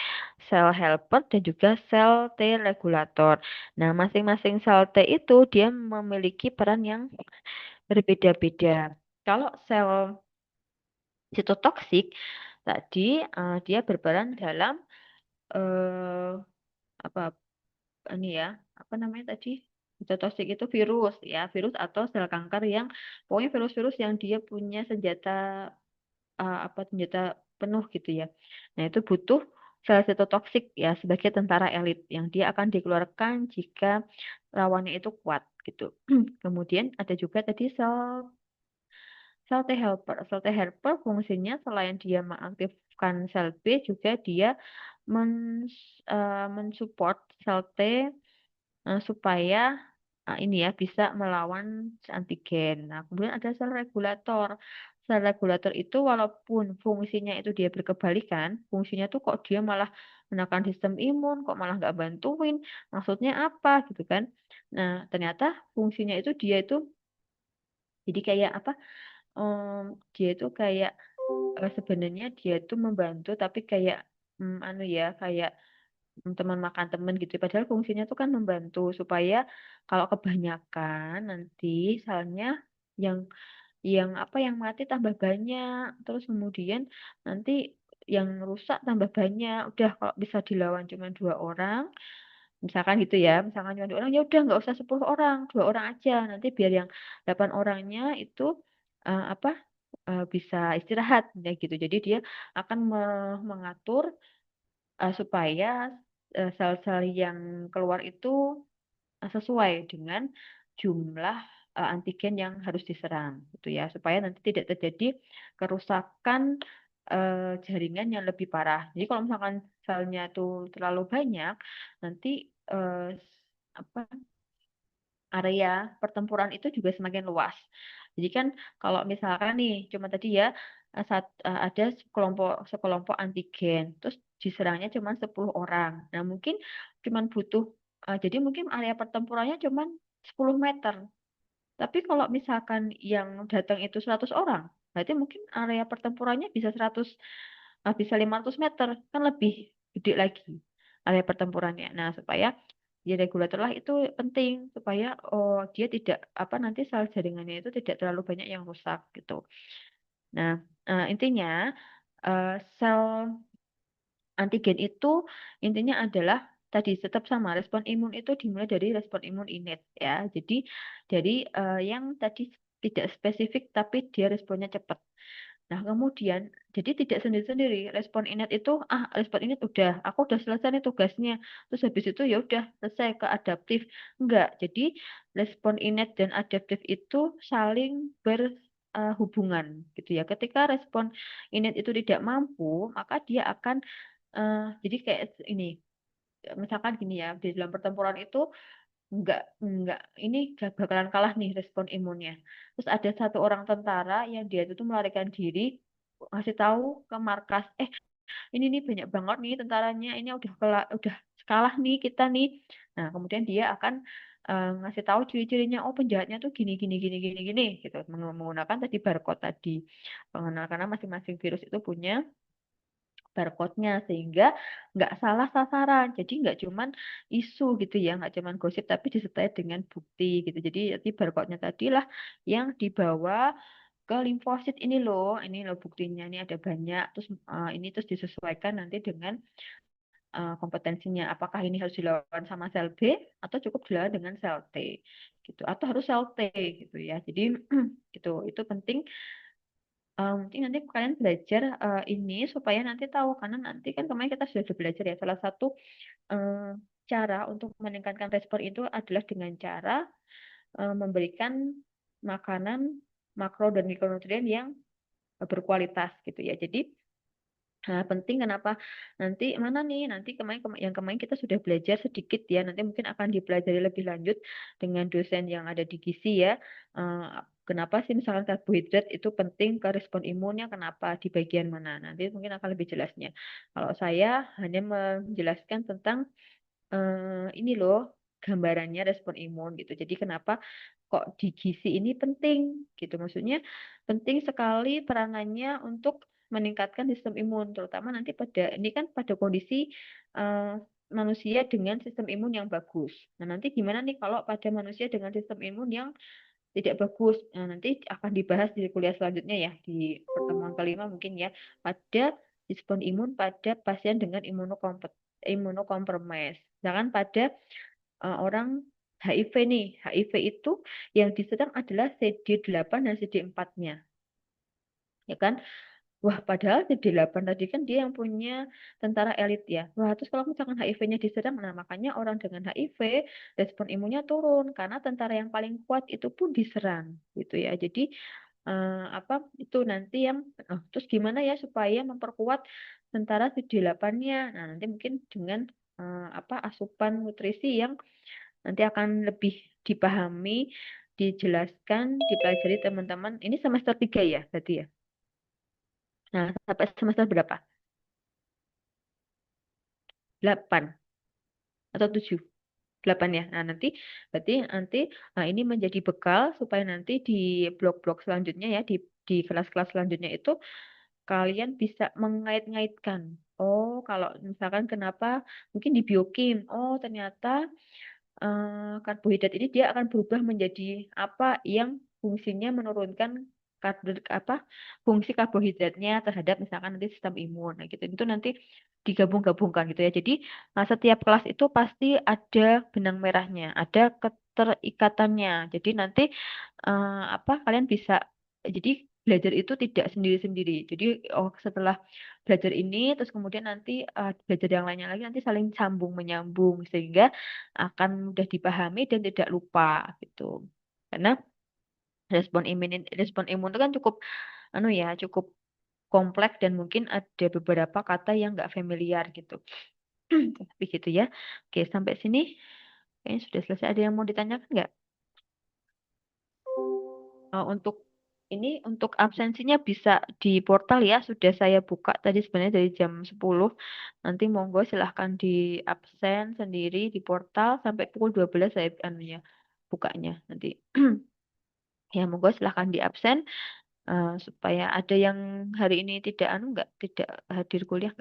[SPEAKER 1] sel helper, dan juga sel T regulator. Nah, masing-masing sel T itu dia memiliki peran yang berbeda-beda. Kalau sel sitotoksik tadi dia berperan dalam eh, apa ini ya apa namanya tadi sitotoksik itu virus ya virus atau sel kanker yang pokoknya virus-virus yang dia punya senjata apa senjata penuh gitu ya. Nah itu butuh sel sitotoksik ya sebagai tentara elit yang dia akan dikeluarkan jika lawannya itu kuat gitu. Kemudian ada juga tadi sel T helper. Sel T helper fungsinya selain dia mengaktifkan sel B juga dia mensupport sel T supaya ini ya bisa melawan antigen. Nah, kemudian ada sel regulator. Sel regulator itu walaupun fungsinya itu dia berkebalikan, fungsinya tuh kok dia malah menekan sistem imun, kok malah nggak bantuin, maksudnya apa gitu kan. Nah, ternyata fungsinya itu dia itu jadi kayak apa, dia itu kayak sebenarnya dia itu membantu tapi kayak anu ya kayak teman makan teman gitu. Padahal fungsinya tuh kan membantu supaya kalau kebanyakan nanti misalnya yang apa yang mati tambah banyak. Terus kemudian nanti yang rusak tambah banyak. Udah kalau bisa dilawan cuma dua orang, misalkan gitu ya, misalkan cuma dua orang ya udah nggak usah 10 orang, dua orang aja. Nanti biar yang 8 orangnya itu apa bisa istirahat ya gitu. Jadi dia akan mengatur supaya sel-sel yang keluar itu sesuai dengan jumlah antigen yang harus diserang gitu ya supaya nanti tidak terjadi kerusakan jaringan yang lebih parah. Jadi kalau misalkan selnya itu terlalu banyak nanti apa area pertempuran itu juga semakin luas. Jadi kan kalau misalkan nih cuma tadi ya ada sekelompok antigen, terus diserangnya cuma 10 orang. Nah, mungkin cuma butuh jadi mungkin area pertempurannya cuma 10 meter. Tapi kalau misalkan yang datang itu 100 orang, berarti mungkin area pertempurannya bisa 100 bisa 500 meter, kan lebih gede lagi area pertempurannya. Nah, supaya di regulator lah itu penting supaya dia tidak apa nanti sel jaringannya itu tidak terlalu banyak yang rusak gitu. Nah, intinya sel antigen itu intinya adalah tadi tetap sama respon imun itu dimulai dari respon imun innate ya. Jadi dari yang tadi tidak spesifik tapi dia responnya cepat. Nah, kemudian jadi tidak sendiri-sendiri. Respon innate itu respon innate udah aku udah selesai nih tugasnya. Terus habis itu ya udah selesai ke adaptif. Enggak. Jadi respon innate dan adaptif itu saling berhubungan gitu ya. Ketika respon innate itu tidak mampu, maka dia akan jadi kayak ini, misalkan gini ya, di dalam pertempuran itu nggak ini gak bakalan kalah nih respon imunnya. Terus ada satu orang tentara yang dia itu tuh melarikan diri, ngasih tahu ke markas, ini nih banyak banget nih tentaranya, ini udah kalah nih kita nih. Nah, kemudian dia akan ngasih tahu ciri-cirinya, oh penjahatnya tuh gini gini gini gini gini gitu, menggunakan tadi barcode tadi pengenal karena masing-masing virus itu punya barcode-nya sehingga nggak salah sasaran. Jadi nggak cuman isu gitu ya, nggak cuman gosip tapi disertai dengan bukti gitu. Jadi barcode-nya tadilah yang dibawa ke limfosit ini loh buktinya ini ada banyak. Terus ini terus disesuaikan nanti dengan kompetensinya. Apakah ini harus dilawan sama sel B atau cukup dilawan dengan sel T gitu atau harus sel T gitu ya. Jadi gitu itu penting. Mungkin nanti kalian belajar ini supaya nanti tahu karena nanti kan kemarin kita sudah belajar ya salah satu eh, cara untuk meningkatkan respon itu adalah dengan cara memberikan makanan makro dan mikronutrien yang berkualitas gitu ya. Jadi penting kenapa nanti mana nih nanti yang kemarin kita sudah belajar sedikit ya nanti mungkin akan dipelajari lebih lanjut dengan dosen yang ada di gizi ya. Eh, Kenapa sih misalkan karbohidrat itu penting ke respon imunnya kenapa di bagian mana nanti mungkin akan lebih jelasnya. Kalau saya hanya menjelaskan tentang ini loh gambarannya respon imun gitu. Jadi kenapa kok di gizi ini penting gitu. Maksudnya penting sekali peranannya untuk meningkatkan sistem imun, terutama nanti pada ini kan pada kondisi eh, manusia dengan sistem imun yang bagus. Nah, nanti gimana nih kalau pada manusia dengan sistem imun yang tidak bagus? Nah, nanti akan dibahas di kuliah selanjutnya ya, di pertemuan kelima mungkin ya, pada respon imun pada pasien dengan imunokompromis. Sedangkan pada orang HIV nih, HIV itu yang diserang adalah CD8 dan CD4-nya, ya kan? Wah, padahal CD8 tadi kan dia yang punya tentara elit ya. Wah, terus kalau misalkan HIV-nya diserang, nah makanya orang dengan HIV respon imunnya turun karena tentara yang paling kuat itu pun diserang, gitu ya. Jadi apa itu nanti yang terus gimana ya supaya memperkuat tentara CD8-nya? Nah, nanti mungkin dengan apa asupan nutrisi yang nanti akan lebih dipahami, dijelaskan, dipelajari teman-teman. Ini semester 3 ya, berarti ya. Nah, sampai semester berapa? 8 atau 7? 8 ya. Nah, nanti berarti nanti ini menjadi bekal supaya nanti di blok-blok selanjutnya ya, di kelas-kelas selanjutnya itu kalian bisa mengait-ngaitkan. Oh, kalau misalkan kenapa mungkin di biokim, oh ternyata karbohidrat ini dia akan berubah menjadi apa yang fungsinya menurunkan apa fungsi karbohidratnya terhadap misalkan nanti sistem imun. Nah, gitu itu nanti digabung-gabungkan gitu ya. Jadi setiap kelas itu pasti ada benang merahnya, ada keterikatannya. Jadi nanti apa kalian bisa jadi belajar itu tidak sendiri-sendiri. Jadi oh setelah belajar ini terus kemudian nanti belajar yang lainnya lagi nanti saling sambung menyambung sehingga akan mudah dipahami dan tidak lupa gitu. Karena respon imun itu kan cukup anu ya, cukup kompleks dan mungkin ada beberapa kata yang nggak familiar gitu. Tapi gitu ya. Oke, sampai sini kayaknya sudah selesai. Ada yang mau ditanyakan nggak? Untuk ini untuk absensinya bisa di portal ya. Sudah saya buka tadi sebenarnya dari jam 10. Nanti monggo silahkan di absen sendiri di portal sampai pukul 12 saya anunya bukanya nanti. Ya, monggo silahkan di absen supaya ada yang hari ini tidak anu nggak tidak hadir kuliah.